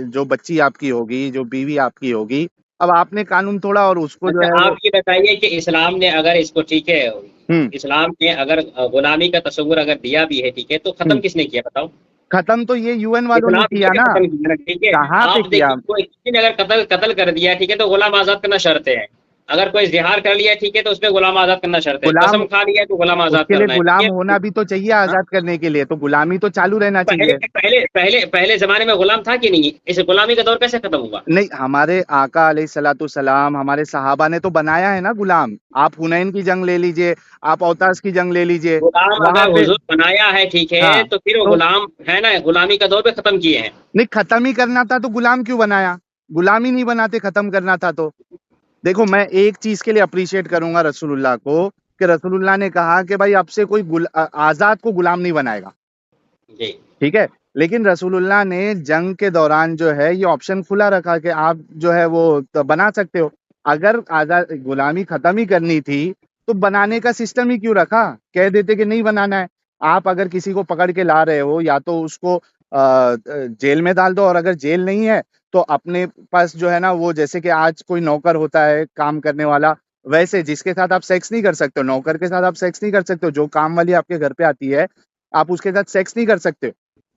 Speaker 1: جو بچی آپ کی ہوگی، جو بیوی آپ کی ہوگی، اب آپ نے قانون توڑا اور اس کو جو
Speaker 2: اچھا
Speaker 1: ہے وہ
Speaker 2: آپ یہ بتائیے کہ اسلام نے اگر اس کو، ٹھیک ہے،
Speaker 1: ہوں
Speaker 2: اسلام نے اگر غلامی کا تصور اگر دیا بھی ہے، ٹھیک ہے، تو
Speaker 1: ہوں
Speaker 2: ختم کس نے کیا بتاؤ؟
Speaker 1: ختم تو یہ یو این والوں نے
Speaker 2: اسلام
Speaker 1: کیا
Speaker 2: نے
Speaker 1: نا.
Speaker 2: ختم کیا نا، ٹھیک ہے.
Speaker 1: کہاں پہ
Speaker 2: آپ
Speaker 1: کیا؟
Speaker 2: دیکھیے کوئی کسی نے اگر قتل کر دیا، ٹھیک ہے، تو غلام آزاد کرنا شرط ہے. اگر کوئی اظہار کر لیا، ٹھیک ہے، تو اس پہ غلام آزاد کرنا شرط ہے.
Speaker 1: غلام
Speaker 2: قسم کھا لیا تو غلام
Speaker 1: اس
Speaker 2: آزاد
Speaker 1: کے لیے
Speaker 2: کرنا ہے، ٹھیک
Speaker 1: غلام
Speaker 2: ہے.
Speaker 1: ہونا بھی تو چاہیے
Speaker 2: ہاں؟
Speaker 1: آزاد کرنے کے لیے، تو غلامی تو چالو رہنا
Speaker 2: پہلے
Speaker 1: چاہیے.
Speaker 2: پہلے پہلے پہلے زمانے میں غلام تھا کہ نہیں؟ اس غلامی کا دور کیسے ختم ہوا؟
Speaker 1: نہیں ہمارے آقا علیہ الصلوۃ والسلام، ہمارے صحابہ نے تو بنایا ہے نا غلام. آپ حنین کی جنگ لے لیجئے، آپ اوتاس کی جنگ لے لیجئے،
Speaker 2: غلام
Speaker 1: وہاں
Speaker 2: اگر
Speaker 1: پہ
Speaker 2: حضور بنایا ہے، ٹھیک ہے،
Speaker 1: ہاں
Speaker 2: تو پھر وہ
Speaker 1: تو
Speaker 2: غلام ہے نا، غلامی کا دور پہ ختم کیے ہیں.
Speaker 1: نہیں ختم ہی کرنا تھا تو غلام کیوں بنایا؟ غلام ہی نہیں بناتے، ختم کرنا تھا تو. دیکھو میں ایک چیز کے لیے اپریشیٹ کروں گا رسول اللہ کو، کہ رسول اللہ نے کہا کہ بھائی اب سے کوئی آزاد کو غلام نہیں بنائے گا،
Speaker 2: جی.
Speaker 1: ٹھیک ہے. لیکن رسول اللہ نے جنگ کے دوران جو ہے یہ آپشن کھلا رکھا کہ آپ جو ہے وہ بنا سکتے ہو. اگر آزاد غلامی ختم ہی کرنی تھی تو بنانے کا سسٹم ہی کیوں رکھا؟ کہہ دیتے کہ نہیں بنانا ہے. آپ اگر کسی کو پکڑ کے لا رہے ہو، یا تو اس کو جیل میں ڈال دو، اور اگر جیل نہیں ہے تو اپنے پاس جو ہے نا وہ، جیسے کہ آج کوئی نوکر ہوتا ہے کام کرنے والا، ویسے جس کے ساتھ آپ سیکس نہیں کر سکتے، نوکر کے ساتھ آپ سیکس نہیں کر سکتے، جو کام والی آپ کے گھر پہ آتی ہے آپ اس کے ساتھ سیکس نہیں کر سکتے.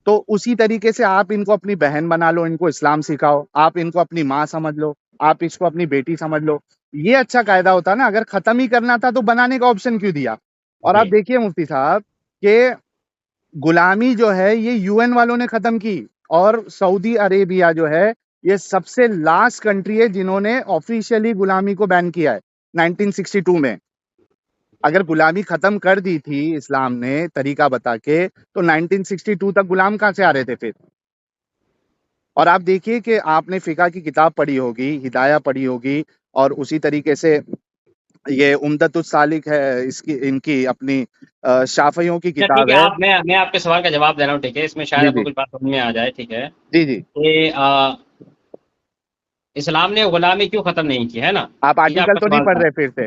Speaker 1: تو اسی طریقے سے آپ ان کو اپنی بہن بنا لو، ان کو اسلام سکھاؤ، آپ ان کو اپنی ماں سمجھ لو، آپ اس کو اپنی بیٹی سمجھ لو. یہ اچھا قاعدہ ہوتا نا. اگر ختم ہی کرنا تھا تو بنانے کا آپشن کیوں دیا؟ اور آپ
Speaker 2: جی.
Speaker 1: دیکھیے مفتی صاحب کہ غلامی جو ہے یہ یو این والوں نے ختم کی، اور سعودی عربیہ جو ہے یہ سب سے لاسٹ کنٹری ہے جنہوں نے آفیشیلی غلامی کو بین کیا ہے 1962 میں. اگر غلامی ختم کر دی تھی اسلام نے طریقہ بتا کے تو 1962 تک غلام کہاں سے آ رہے تھے پھر؟ اور آپ دیکھیے کہ آپ نے فقہ کی کتاب پڑھی ہوگی، ہدایہ پڑھی ہوگی، اور اسی طریقے سے یہ عمدۃ السالک ہے، اس کی ان کی اپنی شافعیوں کی
Speaker 2: اچھا ٹھیک
Speaker 1: کتاب
Speaker 2: ہے،
Speaker 1: ہے.
Speaker 2: میں آپ کے سوال کا جواب دے رہا ہوں، ٹھیک ہے، اس میں شاید
Speaker 1: جی
Speaker 2: آپ کو
Speaker 1: جی
Speaker 2: کچھ بات سمجھ میں آ جائے، ٹھیک ہے.
Speaker 1: جی جی
Speaker 2: کہ اسلام نے غلامی کیوں ختم نہیں کی ہے نا.
Speaker 1: آپ
Speaker 2: ٹھیک ہے، آپ
Speaker 1: آرٹیکل
Speaker 2: کا
Speaker 1: تو نہیں
Speaker 2: سوال
Speaker 1: پڑھ
Speaker 2: تھا.
Speaker 1: رہے پھر سے؟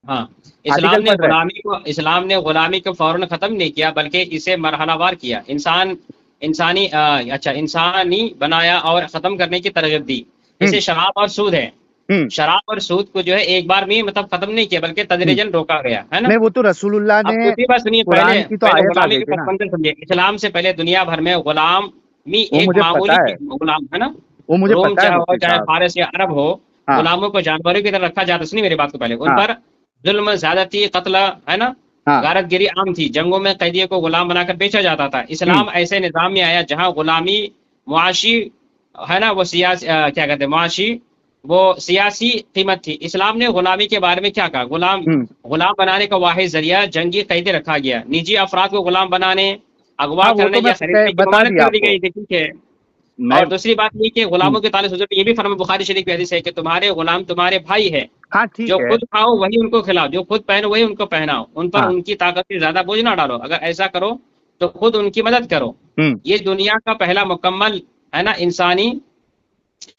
Speaker 2: ہاں.
Speaker 1: آرٹیکل پڑھ رہے؟
Speaker 2: اسلام نے غلامی کو فوراً ختم نہیں کیا، بلکہ اسے مرحلہ وار کیا. انسانی بنایا اور ختم کرنے کی ترغیب دی.
Speaker 1: ہوں
Speaker 2: جیسے شراب اور سود ہے.
Speaker 1: ہوں
Speaker 2: شراب اور سود کو جو ہے ایک بار میں مطلب ختم نہیں کیا، بلکہ
Speaker 1: ہوں
Speaker 2: تدریجاً روکا گیا ہے نا.
Speaker 1: نہیں وہ تو رسول اللہ
Speaker 2: اب
Speaker 1: نے
Speaker 2: دوسری بات سنیے، پہلے
Speaker 1: قرآن کی تو
Speaker 2: پہلے
Speaker 1: آیت آ
Speaker 2: غلامی
Speaker 1: گئی
Speaker 2: کے
Speaker 1: تھی
Speaker 2: پس
Speaker 1: نا.
Speaker 2: منظر سمجھے. اسلام سے پہلے دنیا بھر میں غلامی
Speaker 1: وہ
Speaker 2: ایک
Speaker 1: مجھے
Speaker 2: معمولی
Speaker 1: پتا ہے،
Speaker 2: غلام ہے نا.
Speaker 1: وہ مجھے
Speaker 2: روم
Speaker 1: پتا ہے
Speaker 2: چاہے ہو،
Speaker 1: مفتی
Speaker 2: چاہے
Speaker 1: صاحب.
Speaker 2: فارس یا عرب ہو،
Speaker 1: ہاں
Speaker 2: غلاموں کو جانوروں کی طرح رکھا جاتا. سنیے میری بات کو پہلے. ان
Speaker 1: ہاں
Speaker 2: پر ظلم، زیادتی، قتل ہے نا،
Speaker 1: ہاں
Speaker 2: غارت گیری عام تھی. جنگوں میں قیدیوں کو غلام بنا کر بیچا جاتا تھا.
Speaker 1: ہوں
Speaker 2: اسلام ایسے نظام میں آیا جہاں غلامی معاشی ہے نا، وہ سیاسی کیا کہتے ہیں، معاشی وہ سیاسی قیمت تھی. اسلام نے غلامی کے بارے میں کیا کہا؟
Speaker 1: ہوں
Speaker 2: غلام بنانے کا واحد ذریعہ جنگی قیدی رکھا گیا. نجی افراد کو غلام بنانے، اغوا
Speaker 1: ہاں وہ
Speaker 2: کرنے
Speaker 1: تو میں
Speaker 2: یا خریدنے کی
Speaker 1: بتا
Speaker 2: ممانعت
Speaker 1: دیا
Speaker 2: کر
Speaker 1: آپ
Speaker 2: دی
Speaker 1: کو.
Speaker 2: گئی تھی، ٹھیک ہے.
Speaker 1: میں
Speaker 2: اور دوسری بات یہ کہ غلاموں کے تعلق حضور نے یہ بھی فرمایا، بخاری شریف کی حدیث ہے، کہ تمہارے غلام تمہارے بھائی ہے.
Speaker 1: ہاں ٹھیک
Speaker 2: جو
Speaker 1: ہے.
Speaker 2: خود کھاؤ وہی ان کو کھلاؤ، جو خود پہنو وہی ان کو پہناؤ. ان پر
Speaker 1: ہاں
Speaker 2: ان کی طاقت سے زیادہ بوجھ نہ ڈالو. اگر ایسا کرو تو خود ان کی مدد کرو.
Speaker 1: ہوں
Speaker 2: یہ دنیا کا پہلا مکمل ہے نا انسانی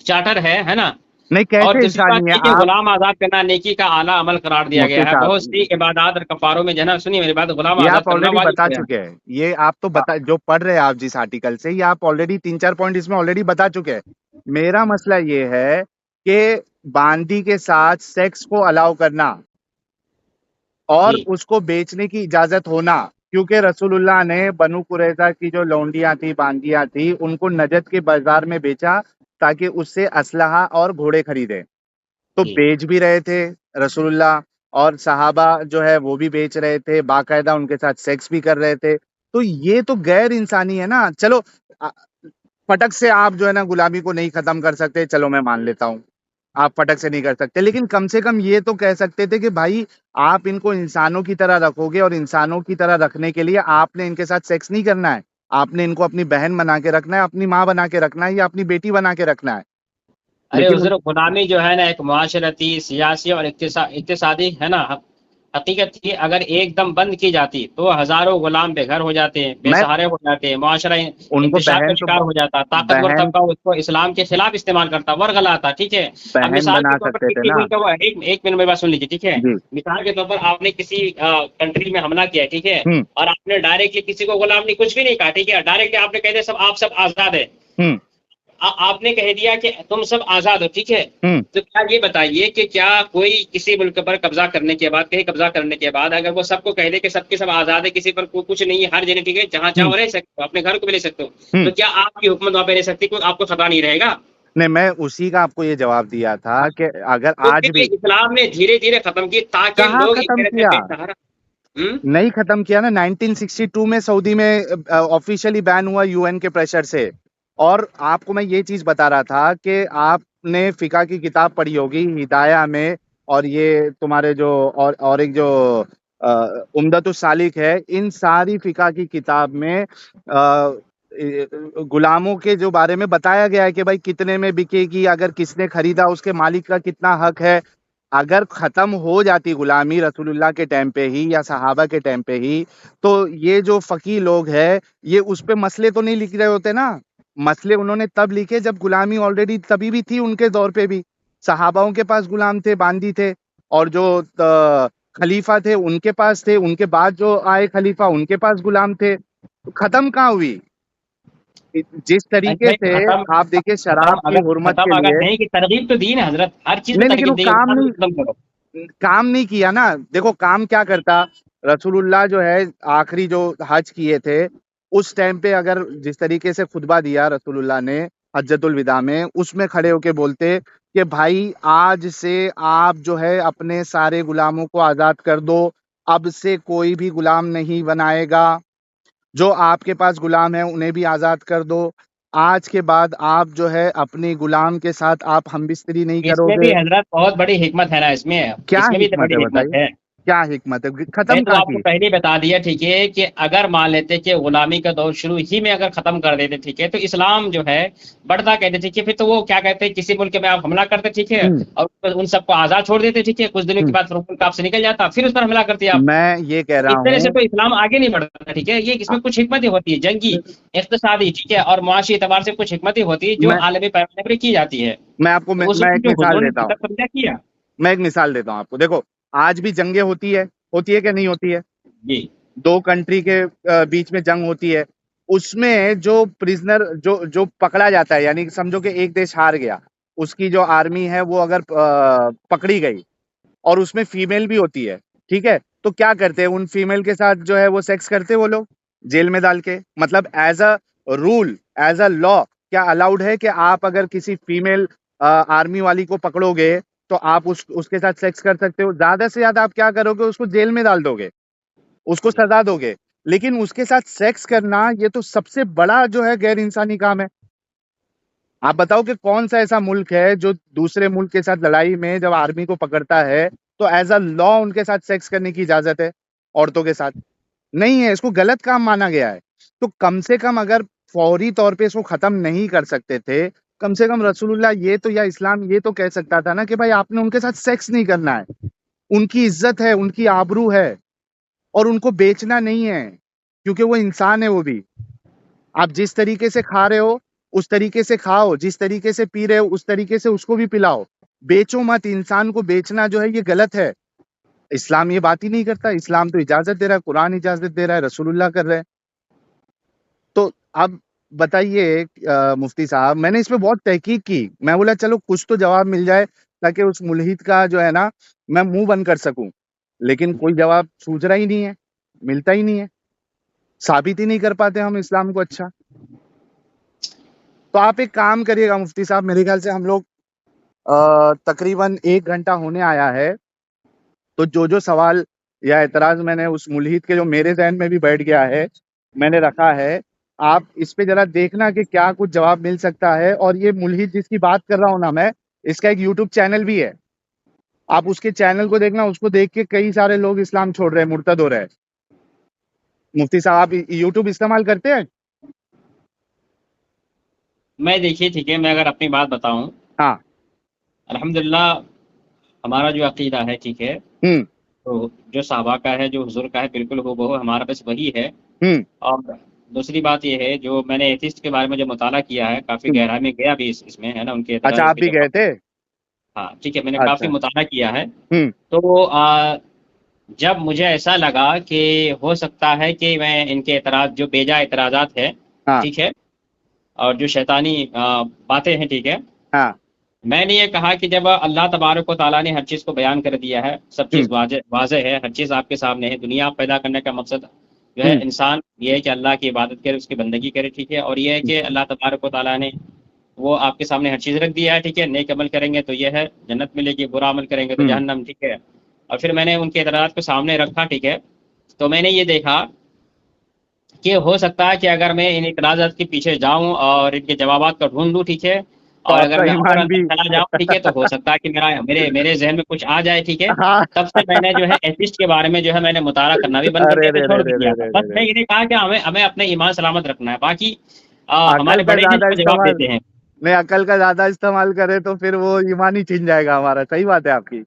Speaker 2: چارٹر ہے نا.
Speaker 1: نہیں
Speaker 2: اور
Speaker 1: کیسے
Speaker 2: دوسری بات
Speaker 1: انسانی ہے
Speaker 2: یہ کہ
Speaker 1: آپ؟
Speaker 2: غلام آزاد کرنا نیکی کا اعلیٰ عمل قرار دیا
Speaker 1: مفتی
Speaker 2: گیا ہے.
Speaker 1: صاحب
Speaker 2: بہت سی عبادات اور کفاروں میں جو ہے نا، سنیے میری بات، غلام
Speaker 1: یہ
Speaker 2: آزاد
Speaker 1: آپ
Speaker 2: کرنا
Speaker 1: آلریڈی بتا
Speaker 2: واجب ہے.
Speaker 1: چکے ہیں، یہ آپ تو بتا جو پڑھ رہے ہیں آپ جس آرٹیکل سے، یہ آپ آلریڈی 3-4 پوائنٹ اس میں آلریڈی بتا چکے ہیں. میرا مسئلہ یہ ہے کہ باندی کے ساتھ سیکس کو الاؤ کرنا اور
Speaker 2: جی
Speaker 1: اس کو بیچنے کی اجازت ہونا، کیونکہ رسول اللہ نے بنو قریظہ کی جو لونڈیاں تھی، باندیاں تھی، ان کو نجد کے بازار میں بیچا تاکہ اس سے اسلحہ اور گھوڑے خریدے. تو
Speaker 2: جی
Speaker 1: بیچ بھی رہے تھے رسول اللہ، اور صحابہ جو ہے وہ بھی بیچ رہے تھے، باقاعدہ ان کے ساتھ سیکس بھی کر رہے تھے. تو یہ تو غیر انسانی ہے نا. چلو پٹک سے آپ جو ہے نا غلامی کو نہیں ختم کر سکتے، چلو میں مان لیتا ہوں آپ پٹک سے نہیں کر سکتے، لیکن کم سے کم یہ تو کہہ سکتے تھے کہ بھائی آپ ان کو انسانوں کی طرح رکھو گے، اور انسانوں کی طرح رکھنے کے لیے آپ نے ان کے ساتھ سیکس نہیں کرنا ہے، آپ نے ان کو اپنی بہن بنا کے رکھنا ہے، اپنی ماں بنا کے رکھنا ہے، یا اپنی بیٹی بنا کے رکھنا ہے.
Speaker 2: ارے
Speaker 1: لیکن
Speaker 2: حضور، غلامی جو ہے نا ایک معاشرتی، سیاسی اور اقتصادی ہے نا حقیقت تھی. اگر ایک دم بند کی جاتی تو ہزاروں غلام بے گھر ہو جاتے، بے
Speaker 1: میں
Speaker 2: سہارے ہو جاتے، معاشرہ
Speaker 1: ان کو
Speaker 2: انتشار کا
Speaker 1: بہن تو
Speaker 2: شکار ہو جاتا، طاقتور
Speaker 1: بہن
Speaker 2: طبقہ اس کو اسلام کے خلاف استعمال کرتا، ورغلاتا. ٹھیک ہے. اب
Speaker 1: بہن
Speaker 2: مثال
Speaker 1: بنا
Speaker 2: کے طور پر
Speaker 1: سکتے تھے
Speaker 2: کسی
Speaker 1: نا.
Speaker 2: ملک کا ایک منٹ میری بات سن لیجیے. ٹھیک ہے.
Speaker 1: جی.
Speaker 2: مثال کے طور پر آپ نے کسی کنٹری میں حملہ کیا ہے، ٹھیک ہے،
Speaker 1: ہوں
Speaker 2: اور آپ نے ڈائریکٹلی کسی کو غلام نہیں، کچھ بھی نہیں کہا. ٹھیک ہے. ڈائریکٹلی آپ نے کہہ دیا آپ سب آزاد ہے.
Speaker 1: ہوں
Speaker 2: آپ نے کہہ دیا کہ تم سب آزاد ہو. ٹھیک ہے.
Speaker 1: ہوں
Speaker 2: تو کیا یہ بتائیے کہ کیا کوئی کسی ملک پر قبضہ کرنے کے بعد، کہیں قبضہ کرنے کے بعد، اگر وہ سب کو کہہ دے کہ سب کے سب آزاد ہے، کسی پر کچھ نہیں ہے، ہر جگہ ٹھیک ہے، جہاں
Speaker 1: ہوں
Speaker 2: چاہو رہ سکتے ہو، اپنے گھر کو بھی لے سکتے ہو،
Speaker 1: ہوں
Speaker 2: تو کیا آپ کی حکومت وہاں پہ رہ سکتی؟ کوئی آپ کو خطرہ نہیں رہے گا؟
Speaker 1: نہیں، میں اسی کا آپ کو یہ جواب دیا تھا کہ اگر
Speaker 2: تو
Speaker 1: آج
Speaker 2: پھر
Speaker 1: بھی.
Speaker 2: یہ اسلام نے دھیرے دھیرے ختم کی تاکہ
Speaker 1: کہاں
Speaker 2: لوگ ایک
Speaker 1: ختم
Speaker 2: طرح سے
Speaker 1: کیا؟
Speaker 2: بے سہارا. ہوں
Speaker 1: نہیں ختم کیا نا. 1962 میں سعودی میں آفیشلی بین ہوا یو این کے پریشر سے. اور آپ کو میں یہ چیز بتا رہا تھا کہ آپ نے فقہ کی کتاب پڑھی ہوگی ہدایہ میں، اور یہ تمہارے جو اور ایک جو عمدۃ السالک ہے، ان ساری فقہ کی کتاب میں غلاموں کے جو بارے میں بتایا گیا ہے کہ بھائی کتنے میں بکے گی، اگر کس نے خریدا اس کے مالک کا کتنا حق ہے. اگر ختم ہو جاتی غلامی رسول اللہ کے ٹائم پہ ہی یا صحابہ کے ٹائم پہ ہی، تو یہ جو فقی لوگ ہیں یہ اس پہ مسئلے تو نہیں لکھ رہے ہوتے نا. مسئلے انہوں نے تب لکھے جب غلامی آلریڈی تبھی بھی تھی، ان کے دور پہ بھی صحاباؤں کے پاس غلام تھے، باندی تھے، اور جو خلیفہ تھے ان کے پاس تھے، ان کے بعد جو آئے خلیفہ ان کے پاس غلام تھے. تو ختم کہاں ہوئی؟ جس طریقے
Speaker 2: نہیں،
Speaker 1: سے
Speaker 2: ختم
Speaker 1: آپ دیکھیں
Speaker 2: ختم
Speaker 1: شراب کی
Speaker 2: اگر
Speaker 1: حرمت
Speaker 2: ختم
Speaker 1: کے
Speaker 2: اگر
Speaker 1: لیے.
Speaker 2: نہیں کی ترغیب تو دی نا حضرت، ہر چیز میں
Speaker 1: نہیں لیکن وہ
Speaker 2: ترغیب دی،
Speaker 1: کام
Speaker 2: غلام کو
Speaker 1: نہیں
Speaker 2: ختم کرو.
Speaker 1: کام نہیں کیا نا. دیکھو کام کیا کرتا رسول اللہ جو ہے، آخری جو حج کیے تھے اس ٹائم پہ، اگر جس طریقے سے خطبہ دیا رسول اللہ نے حجۃ الوداع میں، اس میں کھڑے ہو کے بولتے کہ بھائی آج سے آپ جو ہے اپنے سارے غلاموں کو آزاد کر دو، اب سے کوئی بھی غلام نہیں بنائے گا، جو آپ کے پاس غلام ہیں انہیں بھی آزاد کر دو، آج کے بعد آپ جو ہے اپنی غلام کے ساتھ آپ ہم بستری نہیں
Speaker 2: اس
Speaker 1: کرو
Speaker 2: میں
Speaker 1: گے.
Speaker 2: بھی حضرت بہت بڑی حکمت ہے نا، اس میں
Speaker 1: کیا
Speaker 2: اس میں بھی تو
Speaker 1: حکمت
Speaker 2: بڑی
Speaker 1: ہے
Speaker 2: حکمت
Speaker 1: بتائیے؟
Speaker 2: ہے.
Speaker 1: کیا حکمت ہے؟
Speaker 2: میں
Speaker 1: ختم
Speaker 2: تو
Speaker 1: کہاں
Speaker 2: آپ کو
Speaker 1: کی؟
Speaker 2: پہلے بتا دیا، ٹھیک ہے، کہ اگر مان لیتے کہ غلامی کا دور شروع ہی میں اگر ختم کر دیتے، ٹھیک ہے، تو اسلام جو ہے بڑھتا کہتے، ٹھیک ہے، پھر تو وہ کیا کہتے ہیں، کسی ملک میں آپ حملہ کرتے، ٹھیک ہے،
Speaker 1: ہوں
Speaker 2: اور ان سب کو آزاد چھوڑ دیتے، ٹھیک ہے، کچھ دنوں کے
Speaker 1: ہوں
Speaker 2: بعد ملک آپ سے نکل جاتا، پھر اس پر حملہ کرتے آپ.
Speaker 1: میں یہ کہہ
Speaker 2: تو
Speaker 1: رہا
Speaker 2: اس طرح سے
Speaker 1: ہوں.
Speaker 2: تو اسلام آگے نہیں بڑھتا. ٹھیک ہے. یہ اس میں کچھ حکمتیں ہوتی ہے، جنگی، اقتصادی، ٹھیک ہے، اور معاشی اعتبار سے کچھ حکمتیں ہوتی ہے جو
Speaker 1: میں
Speaker 2: عالمی پیمانے پر کی جاتی ہے.
Speaker 1: میں آپ کو
Speaker 2: تو اس
Speaker 1: میں
Speaker 2: میں
Speaker 1: ایک
Speaker 2: جو
Speaker 1: مثال
Speaker 2: حضور نے
Speaker 1: دیتا ہوں.
Speaker 2: سمجھا کیا.
Speaker 1: میں ایک مثال دیتا ہوں آپ کو. دیکھو آج بھی جنگیں ہوتی ہے کہ نہیں ہوتی ہے؟
Speaker 2: جی
Speaker 1: دو کنٹری کے بیچ میں جنگ ہوتی ہے. اس میں جو پرزنر جو پکڑا جاتا ہے، یعنی سمجھو کہ ایک دیش ہار گیا، اس کی جو آرمی ہے وہ اگر پکڑی گئی اور اس میں فیمیل بھی ہوتی ہے، ٹھیک ہے، تو کیا کرتے ہیں ان فیمیل کے ساتھ جو ہے وہ سیکس کرتے وہ لوگ جیل میں ڈال کے. مطلب as a rule, as a law, کیا الاؤڈ ہے کہ آپ اگر کسی فیمیل آرمی والی کو پکڑو گے تو آپ اس کے ساتھ سیکس کر سکتے ہو؟ زیادہ سے زیادہ آپ کیا کرو گے؟ اس کو جیل میں ڈال دو گے، اس کو سزا دو گے. لیکن اس کے ساتھ سیکس کرنا یہ تو سب سے بڑا جو ہے غیر انسانی کام ہے. آپ بتاؤ کہ کون سا ایسا ملک ہے جو دوسرے ملک کے ساتھ لڑائی میں جب آرمی کو پکڑتا ہے تو ایز اے لا ان کے ساتھ سیکس کرنے کی اجازت ہے؟ عورتوں کے ساتھ نہیں ہے. اس کو غلط کام مانا گیا ہے. تو کم سے کم اگر فوری طور پہ اس کو ختم نہیں کر سکتے تھے، کم سے کم رسول اللہ یہ تو، یا اسلام یہ تو کہہ سکتا تھا نا کہ بھائی آپ نے ان کے ساتھ سیکس نہیں کرنا ہے، ان کی عزت ہے، ان کی آبرو ہے، اور ان کو بیچنا نہیں ہے، کیونکہ وہ انسان ہے. وہ بھی آپ جس طریقے سے کھا رہے ہو اس طریقے سے کھاؤ، جس طریقے سے پی رہے ہو اس طریقے سے اس کو بھی پلاؤ. بیچو مت، انسان کو بیچنا جو ہے یہ غلط ہے. اسلام یہ بات ہی نہیں کرتا. اسلام تو اجازت دے رہا ہے، قرآن اجازت دے رہا ہے، رسول اللہ کر رہے ہیں. تو اب بتائیے مفتی صاحب، میں نے اس پہ بہت تحقیق کی. میں بولا چلو کچھ تو جواب مل جائے تاکہ اس ملحد کا جو ہے نا میں منہ بند کر سکوں. لیکن کوئی جواب سوچ رہا ہی نہیں ہے، ملتا ہی نہیں ہے. ثابت ہی نہیں کر پاتے ہم اسلام کو. اچھا تو آپ ایک کام کریے گا مفتی صاحب، میرے خیال سے ہم لوگ تقریباً 1 گھنٹہ ہونے آیا ہے. تو جو سوال یا اعتراض میں نے اس ملحد کے جو میرے ذہن میں بھی بیٹھ گیا ہے میں نے رکھا ہے، آپ اس پہ ذرا دیکھنا کہ کیا کچھ جواب مل سکتا ہے. اور یہ ملحد جس کی بات کر رہا ہوں نا میں، اس کا ایک یوٹیوب چینل بھی ہے. آپ اس کے چینل کو دیکھنا، اس کو دیکھ کے کئی سارے لوگ اسلام چھوڑ رہے ہیں، مرتد ہو رہے ہیں. مفتی صاحب آپ یوٹیوب استعمال کرتے ہیں؟
Speaker 2: میں دیکھیے ٹھیک ہے، میں اگر اپنی بات بتاؤں،
Speaker 1: ہاں.
Speaker 2: الحمدللہ ہمارا جو عقیدہ ہے ٹھیک ہے،
Speaker 1: ہوں
Speaker 2: تو جو صحابہ کا ہے، جو حضور کا ہے، بالکل ہو ہمارا بس وہی ہے.
Speaker 1: ہوں
Speaker 2: اور دوسری بات یہ ہے، جو میں نے ایتھسٹ کے بارے میں جو مطالعہ کیا ہے، کافی
Speaker 1: ہوں.
Speaker 2: گہرائی میں گیا بھی اس میں ہے نا، ان کے
Speaker 1: اچھا
Speaker 2: اعتراض
Speaker 1: آپ
Speaker 2: کے
Speaker 1: بھی گئے
Speaker 2: جواب.
Speaker 1: تھے؟
Speaker 2: ہاں ٹھیک ہے، میں نے
Speaker 1: اچھا.
Speaker 2: کافی مطالعہ کیا ہے.
Speaker 1: ہوں
Speaker 2: تو جب مجھے ایسا لگا کہ ہو سکتا ہے کہ میں ان کے اعتراض، جو بیجا اعتراضات ہے
Speaker 1: ہاں
Speaker 2: ٹھیک ہے، اور جو شیطانی باتیں ہیں ٹھیک ہے،
Speaker 1: ہاں.
Speaker 2: میں نے یہ کہا کہ جب اللہ تبارک و تعالیٰ نے ہر چیز کو بیان کر دیا ہے، سب چیز واضح ہے، ہر چیز آپ کے سامنے ہے. دنیا پیدا کرنے کا مقصد جو ہے انسان یہ ہے کہ اللہ کی عبادت کرے، اس کی بندگی کرے ٹھیک ہے. اور یہ ہے کہ اللہ تبارک و تعالیٰ نے وہ آپ کے سامنے ہر چیز رکھ دیا ہے ٹھیک ہے. نیک عمل کریں گے تو یہ ہے جنت ملے گی، برا عمل کریں گے تو جہنم ٹھیک ہے. اور پھر میں نے ان کے اعتراضات کو سامنے رکھا ٹھیک ہے. تو میں نے یہ دیکھا کہ ہو سکتا ہے کہ اگر میں ان اعتراضات کے پیچھے جاؤں اور ان کے جوابات کو ڈھونڈ لوں ٹھیک ہے،
Speaker 1: تو
Speaker 2: اور
Speaker 1: آپ
Speaker 2: اگر
Speaker 1: کا
Speaker 2: میں اور
Speaker 1: ایمان
Speaker 2: اندر
Speaker 1: بھی
Speaker 2: چلا جاؤں ٹھیک ہے، تو ہو سکتا ہے کہ میرے ذہن میں کچھ آ جائے ٹھیک ہے.
Speaker 1: ہاں.
Speaker 2: تب سے میں نے جو ہے ایتھسٹ کے بارے میں جو ہے میں نے مطالعہ کرنا بھی بند کر
Speaker 1: ارے
Speaker 2: دیا تھا،
Speaker 1: رے
Speaker 2: چھوڑ
Speaker 1: رے
Speaker 2: بھی
Speaker 1: رے
Speaker 2: دیا
Speaker 1: رے
Speaker 2: تھا.
Speaker 1: رے
Speaker 2: بس
Speaker 1: رے
Speaker 2: میں
Speaker 1: رے.
Speaker 2: یہ نہیں کہا کہ ہمیں اپنے ایمان سلامت رکھنا ہے، باقی
Speaker 1: عقل
Speaker 2: ہمارے
Speaker 1: کا
Speaker 2: بڑے ہیں
Speaker 1: زیادہ
Speaker 2: جو جواب
Speaker 1: استعمال
Speaker 2: دیتے ہیں.
Speaker 1: نہیں، عقل کا زیادہ استعمال کرے تو پھر وہ ایمان ہی چھن جائے گا ہمارا. صحیح بات ہے آپ کی.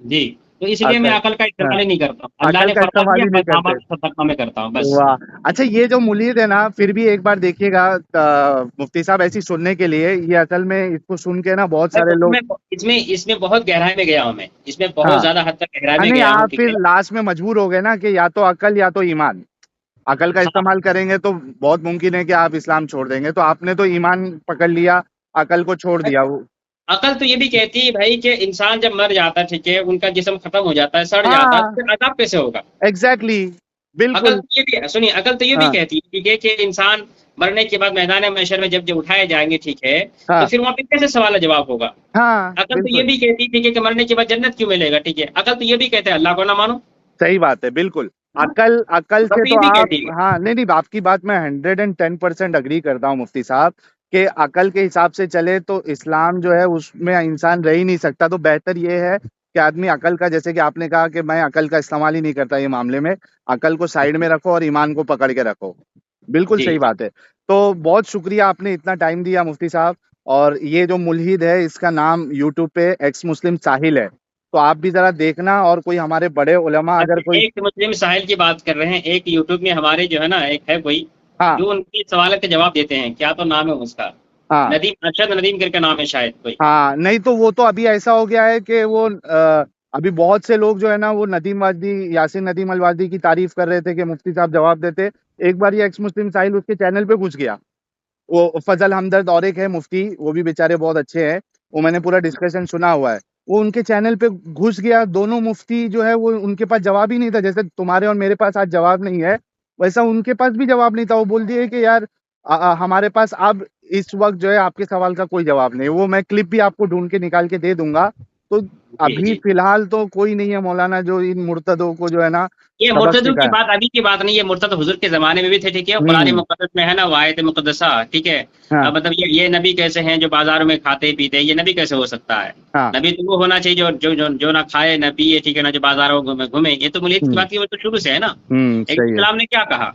Speaker 2: جی، تو اس لیے میں
Speaker 1: عقل
Speaker 2: عقل کا
Speaker 1: ہاں،
Speaker 2: استعمال ہی نہیں کرتا ہوں. اللہ
Speaker 1: عقل
Speaker 2: نے
Speaker 1: کا
Speaker 2: فرما
Speaker 1: استعمال
Speaker 2: دیا،
Speaker 1: ہی نہیں
Speaker 2: بس
Speaker 1: کرتے.
Speaker 2: صدقہ میں کرتا ہوں بس.
Speaker 1: واہ. اچھا یہ جو ملحد ہے نا، پھر بھی ایک بار دیکھیے گا مفتی صاحب ایسی سننے کے لیے، یہ اصل میں اس کو سن کے نا بہت سارے لوگ.
Speaker 2: اس میں بہت گہرائی میں گیا ہوں میں، اس میں بہت
Speaker 1: ہاں
Speaker 2: زیادہ حد تک گہرائی میں
Speaker 1: نہیں،
Speaker 2: گیا ہوں
Speaker 1: آپ
Speaker 2: ٹھیک ہے.
Speaker 1: پھر لاسٹ میں مجبور ہو گئے نا کہ یا تو عقل یا تو ایمان. عقل کا
Speaker 2: ہاں،
Speaker 1: استعمال کریں گے تو بہت ممکن ہے کہ آپ اسلام چھوڑ دیں گے. تو آپ نے تو ایمان پکڑ لیا، عقل کو چھوڑ دیا. وہ
Speaker 2: عقل تو یہ بھی کہتی ہے بھائی کہ انسان جب مر جاتا ہے ٹھیک ہے، ان کا جسم ختم ہو جاتا ہے، سڑ جاتا ہے،
Speaker 1: ہاں
Speaker 2: تو پھر عذاب کیسے ہوگا؟
Speaker 1: ایگزیکٹلی
Speaker 2: عقل
Speaker 1: بالکل.
Speaker 2: تو یہ بھی سنیے، عقل تو یہ بھی
Speaker 1: ہاں
Speaker 2: کہتی ہے ٹھیک ہے کہ انسان مرنے کے بعد میدان محشر میں جب اٹھائے جائیں گے ٹھیک ہے، تو
Speaker 1: ہاں
Speaker 2: پھر وہاں پہ کیسے سوال جواب ہوگا؟
Speaker 1: ہاں
Speaker 2: عقل تو یہ
Speaker 1: بالکل
Speaker 2: بھی کہتی ٹھیک ہے کہ مرنے کے بعد جنت کیوں ملے گا ٹھیک ہے. عقل تو یہ بھی کہتے ہیں اللہ کو نہ مانو.
Speaker 1: صحیح بات ہے بالکل. عقل سے
Speaker 2: عقل
Speaker 1: تو
Speaker 2: یہ بھی
Speaker 1: آپ
Speaker 2: کہتی ہے.
Speaker 1: ہاں نہیں نہیں، آپ کی بات میں 110% اگری کرتا ہوں مفتی صاحب کہ عقل کے حساب سے چلے تو اسلام جو ہے اس میں انسان رہ ہی نہیں سکتا. تو بہتر یہ ہے کہ آدمی عقل کا، جیسے کہ آپ نے کہا کہ میں عقل کا استعمال ہی نہیں کرتا یہ معاملے میں، عقل کو سائیڈ میں رکھو اور ایمان کو پکڑ کے رکھو. بالکل
Speaker 2: جی
Speaker 1: صحیح بات ہے. تو بہت شکریہ آپ نے اتنا ٹائم دیا مفتی صاحب. اور یہ جو ملحد ہے اس کا نام یوٹیوب پہ ایکس مسلم ساحل ہے، تو آپ بھی ذرا دیکھنا. اور کوئی ہمارے بڑے علماء اگر کوئی
Speaker 2: ایک مسلم ساحل کی بات کر رہے ہیں، ایک یوٹیوب میں ہمارے جو ہے نا ایک ہے کوئی
Speaker 1: ہاں
Speaker 2: جو ان کے سوالات کے جواب دیتے ہیں، کیا تو نام ہے اس کا،
Speaker 1: ہاں
Speaker 2: ندیم، ارشد ندیم کر کے نام ہے شاید کوئی.
Speaker 1: ہاں نہیں تو وہ تو ابھی ایسا ہو گیا ہے کہ وہ ابھی بہت سے لوگ جو ہے نا وہ ندیم واجدی، یاسین ندیم الواجدی کی تعریف کر رہے تھے کہ مفتی صاحب جواب دیتے. ایک بار یہ ایکس مسلم ساحل اس کے چینل پہ گھس گیا. وہ فضل ہمدرد اور ایک ہے مفتی، وہ بھی بیچارے بہت اچھے ہیں، وہ میں نے پورا ڈسکشن سنا ہوا ہے. وہ ان کے چینل پہ گھس گیا. دونوں مفتی جو ہے وہ ان کے پاس جواب ہی نہیں تھا. جیسے تمہارے اور میرے پاس آج جواب نہیں ہے، ویسا ان کے پاس بھی جواب نہیں تھا. وہ بول دیے کہ یار ہمارے پاس اب اس وقت جو ہے آپ کے سوال کا کوئی جواب نہیں. وہ میں کلپ بھی آپ کو ڈھونڈ کے نکال کے دے دوں گا. تو
Speaker 2: جی
Speaker 1: ابھی
Speaker 2: جی،
Speaker 1: فی الحال تو کوئی نہیں ہے مولانا جو ان مرتدوں کو جو ہے نا
Speaker 2: یہ
Speaker 1: سبق
Speaker 2: مرتدوں کی
Speaker 1: سکھائے.
Speaker 2: بات ابھی کی بات نہیں، یہ مرتد حضور کے زمانے میں بھی تھے ٹھیک ہے. قرآن
Speaker 1: ہوں
Speaker 2: مقدس میں ہے نا وہ آیت مقدسہ ٹھیک ہے.
Speaker 1: ہاں
Speaker 2: مطلب یہ نبی کیسے ہیں جو بازاروں میں کھاتے پیتے، یہ نبی کیسے ہو سکتا ہے؟
Speaker 1: ہاں
Speaker 2: نبی تو وہ ہونا چاہیے جو نہ کھائے نہ پیے ٹھیک ہے، نہ جو بازاروں میں گھومے. یہ تو ملت کی بات کی وہ تو شروع سے ہے نا. ایک
Speaker 1: صحیح ہے.
Speaker 2: اسلام نے کیا کہا؟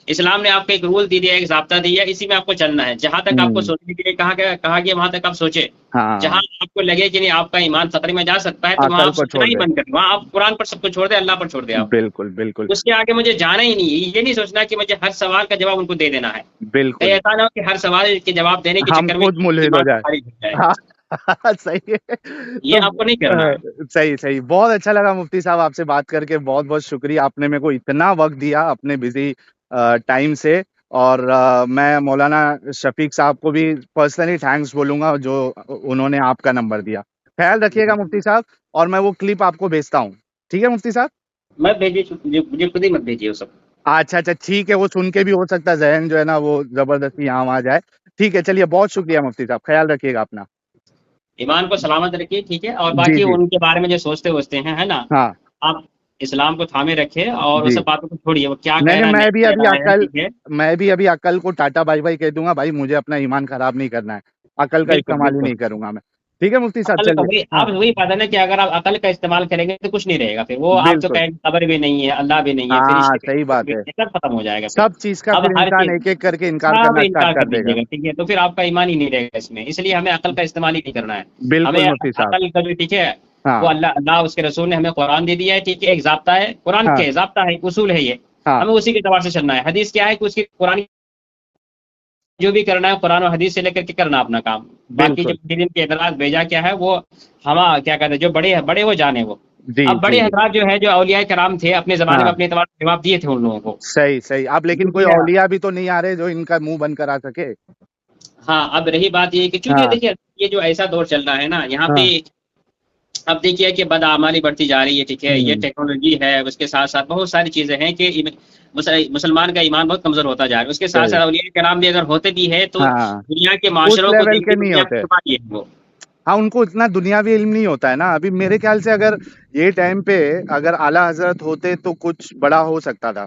Speaker 2: اسلام نے آپ کو ایک رول دی دیا، ایک ضابطہ دیا، اسی میں آپ کو چلنا ہے. جہاں تک آپ کو سوچنے کے لیے کہا گیا وہاں تک آپ سوچے.
Speaker 1: ہاں
Speaker 2: جہاں آپ کو لگے کہ نہیں آپ کا ایمان خطرے میں جا سکتا ہے، تو وہاں
Speaker 1: عقل
Speaker 2: آپ
Speaker 1: کو
Speaker 2: سوچنا
Speaker 1: چھوڑ
Speaker 2: ہی
Speaker 1: دے.
Speaker 2: بند کریں. وہاں آپ قرآن پر سب کو چھوڑ دیں، اللہ پر چھوڑ دیں. آپ
Speaker 1: بالکل بالکل
Speaker 2: اس کے آگے مجھے جانا ہی نہیں. یہ نہیں سوچنا کہ مجھے ہر سوال کا جواب ان کو دے دینا ہے. کہیں
Speaker 1: بالکل.
Speaker 2: ایسا نہ ہو کہ ہر سوال کے جواب دینے کے
Speaker 1: ہم
Speaker 2: چکر میں
Speaker 1: خود ملحد ہو
Speaker 2: ایمان سے
Speaker 1: جائے.
Speaker 2: خارج ہو جائے.
Speaker 1: ہاں صحیح ہے
Speaker 2: یہ
Speaker 1: تو
Speaker 2: آپ کو نہیں کرنا ہے۔
Speaker 1: صحیح صحیح، بہت اچھا لگا مفتی صاحب آپ سے بات کر کے، بہت بہت شکریہ، آپ نے میرے کو اتنا وقت دیا اپنے بزی ٹائم سے، اور میں مولانا شفیق صاحب کو بھی پرسنلی تھینکس بولوں گا جو انہوں نے آپ کا نمبر دیا۔ خیال رکھیے گا مفتی صاحب، اور میں وہ کلپ آپ کو بھیجتا ہوں، ٹھیک ہے مفتی صاحب؟
Speaker 2: مت بھیجیے، مجھے خود ہی مت بھیجیے وہ سب۔
Speaker 1: اچھا اچھا ٹھیک ہے، وہ سن کے بھی ہو سکتا ہے ذہن جو ہے نا وہ زبردستی یہاں آ جائے۔ ٹھیک ہے چلیے، بہت شکریہ مفتی صاحب، خیال رکھیے گا اپنا۔
Speaker 2: ایمان کو سلامت رکھیے، ٹھیک ہے، اور
Speaker 1: جی
Speaker 2: باقی
Speaker 1: جی،
Speaker 2: ان کے بارے میں جو سوچتے ہیں ہے نا،
Speaker 1: ہاں
Speaker 2: آپ اسلام کو تھامے رکھے اور اس
Speaker 1: جی،
Speaker 2: سب باتوں کو چھوڑیے، وہ کیا
Speaker 1: نہیں
Speaker 2: کہہ رہا
Speaker 1: نہیں،
Speaker 2: ہے
Speaker 1: میں
Speaker 2: نہیں
Speaker 1: بھی
Speaker 2: کہہ
Speaker 1: ابھی
Speaker 2: رہا ہے،
Speaker 1: عقل،
Speaker 2: ٹھیک ہے۔
Speaker 1: میں بھی ابھی عقل کو ٹاٹا بائی بائی کہہ دوں گا، بھائی مجھے اپنا ایمان خراب نہیں کرنا ہے، عقل کا
Speaker 2: بالکل
Speaker 1: استعمال ہی
Speaker 2: بالکل،
Speaker 1: نہیں کروں گا میں۔ ٹھیک ہے مفتی صاحب،
Speaker 2: عقل کا
Speaker 1: چلیے،
Speaker 2: وہی
Speaker 1: ہاں
Speaker 2: آپ وہی بات ہے نا کہ اگر آپ عقل کا استعمال کریں گے تو کچھ نہیں رہے گا، پھر وہ آپ تو
Speaker 1: بالکل،
Speaker 2: کہیں گے قبر بھی نہیں ہے، اللہ بھی نہیں ہے،
Speaker 1: ہاں
Speaker 2: فرشتے بھی
Speaker 1: صحیح بات ہے،
Speaker 2: نہیں ہے، سب ختم ہو جائے گا پھر۔
Speaker 1: سب چیز کا
Speaker 2: اب
Speaker 1: پھر
Speaker 2: ہر
Speaker 1: انسان
Speaker 2: چیز
Speaker 1: ایک ایک کر کے انکار
Speaker 2: سب
Speaker 1: کرنا
Speaker 2: انکار
Speaker 1: اسٹارٹ
Speaker 2: کر
Speaker 1: کر دے گا۔
Speaker 2: دیجیے گا، ٹھیک ہے، تو پھر آپ کا ایمان ہی نہیں رہے گا اس میں، اس لیے ہمیں عقل کا استعمال ہی نہیں کرنا ہے۔
Speaker 1: بالکل
Speaker 2: ہمیں
Speaker 1: مفتی صاحب،
Speaker 2: عقل کا جو ٹھیک ہے
Speaker 1: ہاں
Speaker 2: وہ اللہ اس کے رسول نے ہمیں قرآن دے دیا ہے، ٹھیک ہے، ایک ضابطہ ہے قرآن
Speaker 1: ہاں
Speaker 2: کے، ضابطہ ہے، اصول ہے یہ،
Speaker 1: ہاں،
Speaker 2: ہمیں اسی کے اعتبار سے چلنا ہے۔ حدیث کیا ہے کہ اس کی قرآن جو بھی کرنا ہے قرآن اور حدیث سے لے کر کے کرنا اپنا کام، باقی جو
Speaker 1: بالکل،
Speaker 2: دین کے اعتراض بھیجا کیا ہے وہ ہم کیا کہتے ہیں، جو بڑے بڑے وہ جانے وہ۔
Speaker 1: جی
Speaker 2: اب
Speaker 1: جی
Speaker 2: بڑے
Speaker 1: جی،
Speaker 2: حضرات جو ہے جو اولیاء کرام تھے اپنے زمانے
Speaker 1: ہاں
Speaker 2: میں اپنے اعتبار سے جواب دیے تھے ان لوگوں کو،
Speaker 1: صحیح صحیح، اب لیکن کوئی
Speaker 2: ٹھیک ہے۔
Speaker 1: اولیاء بھی تو نہیں آ رہے جو ان کا منہ بند کرا سکے۔
Speaker 2: ہاں اب رہی بات یہ کہ چونکہ
Speaker 1: ہاں
Speaker 2: دیکھیے یہ جو ایسا دور چل رہا ہے نا یہاں پہ،
Speaker 1: ہاں،
Speaker 2: اب دیکھیے کہ بدعمالی بڑھتی جا رہی ہے، ٹھیک ہے، یہ
Speaker 1: ہوں،
Speaker 2: ٹیکنالوجی ہے، اس کے ساتھ ساتھ بہت ساری چیزیں ہیں کہ مسلمان کا ایمان بہت کمزور ہوتا جا رہا ہے، اس کے ساتھ
Speaker 1: صحیح،
Speaker 2: ساتھ اولیاء کرام بھی اگر ہوتے بھی ہے تو
Speaker 1: ہاں
Speaker 2: دنیا کے
Speaker 1: اس
Speaker 2: معاشروں کو
Speaker 1: لیول
Speaker 2: دین
Speaker 1: کے
Speaker 2: کی
Speaker 1: نہیں
Speaker 2: دنیا میں
Speaker 1: ہوتے،
Speaker 2: چھپا دیے ہیں وہ۔
Speaker 1: ہاں ان کو اتنا دنیاوی علم نہیں ہوتا ہے نا ابھی، میرے خیال سے اگر یہ ٹائم پہ اگر اعلیٰ حضرت ہوتے تو کچھ بڑا ہو سکتا تھا،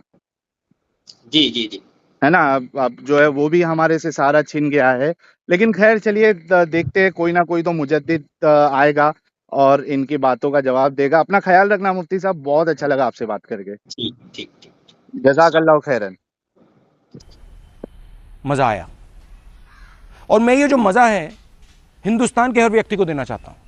Speaker 2: جی جی جی،
Speaker 1: ہے نا؟ اب جو ہے وہ بھی ہمارے سے سارا چھن گیا ہے، لیکن خیر چلیے، دیکھتے ہیں کوئی نہ کوئی تو مجدد آئے گا اور ان کی باتوں کا جواب دے گا۔ اپنا خیال رکھنا مفتی صاحب، بہت اچھا لگا آپ سے بات کر کے،
Speaker 2: ٹھیک ٹھیک ٹھیک۔
Speaker 1: جزاک اللہ خیرن۔
Speaker 3: مزہ آیا، اور میں یہ جو مزہ ہے ہندوستان کے ہر ویکتی کو دینا چاہتا ہوں۔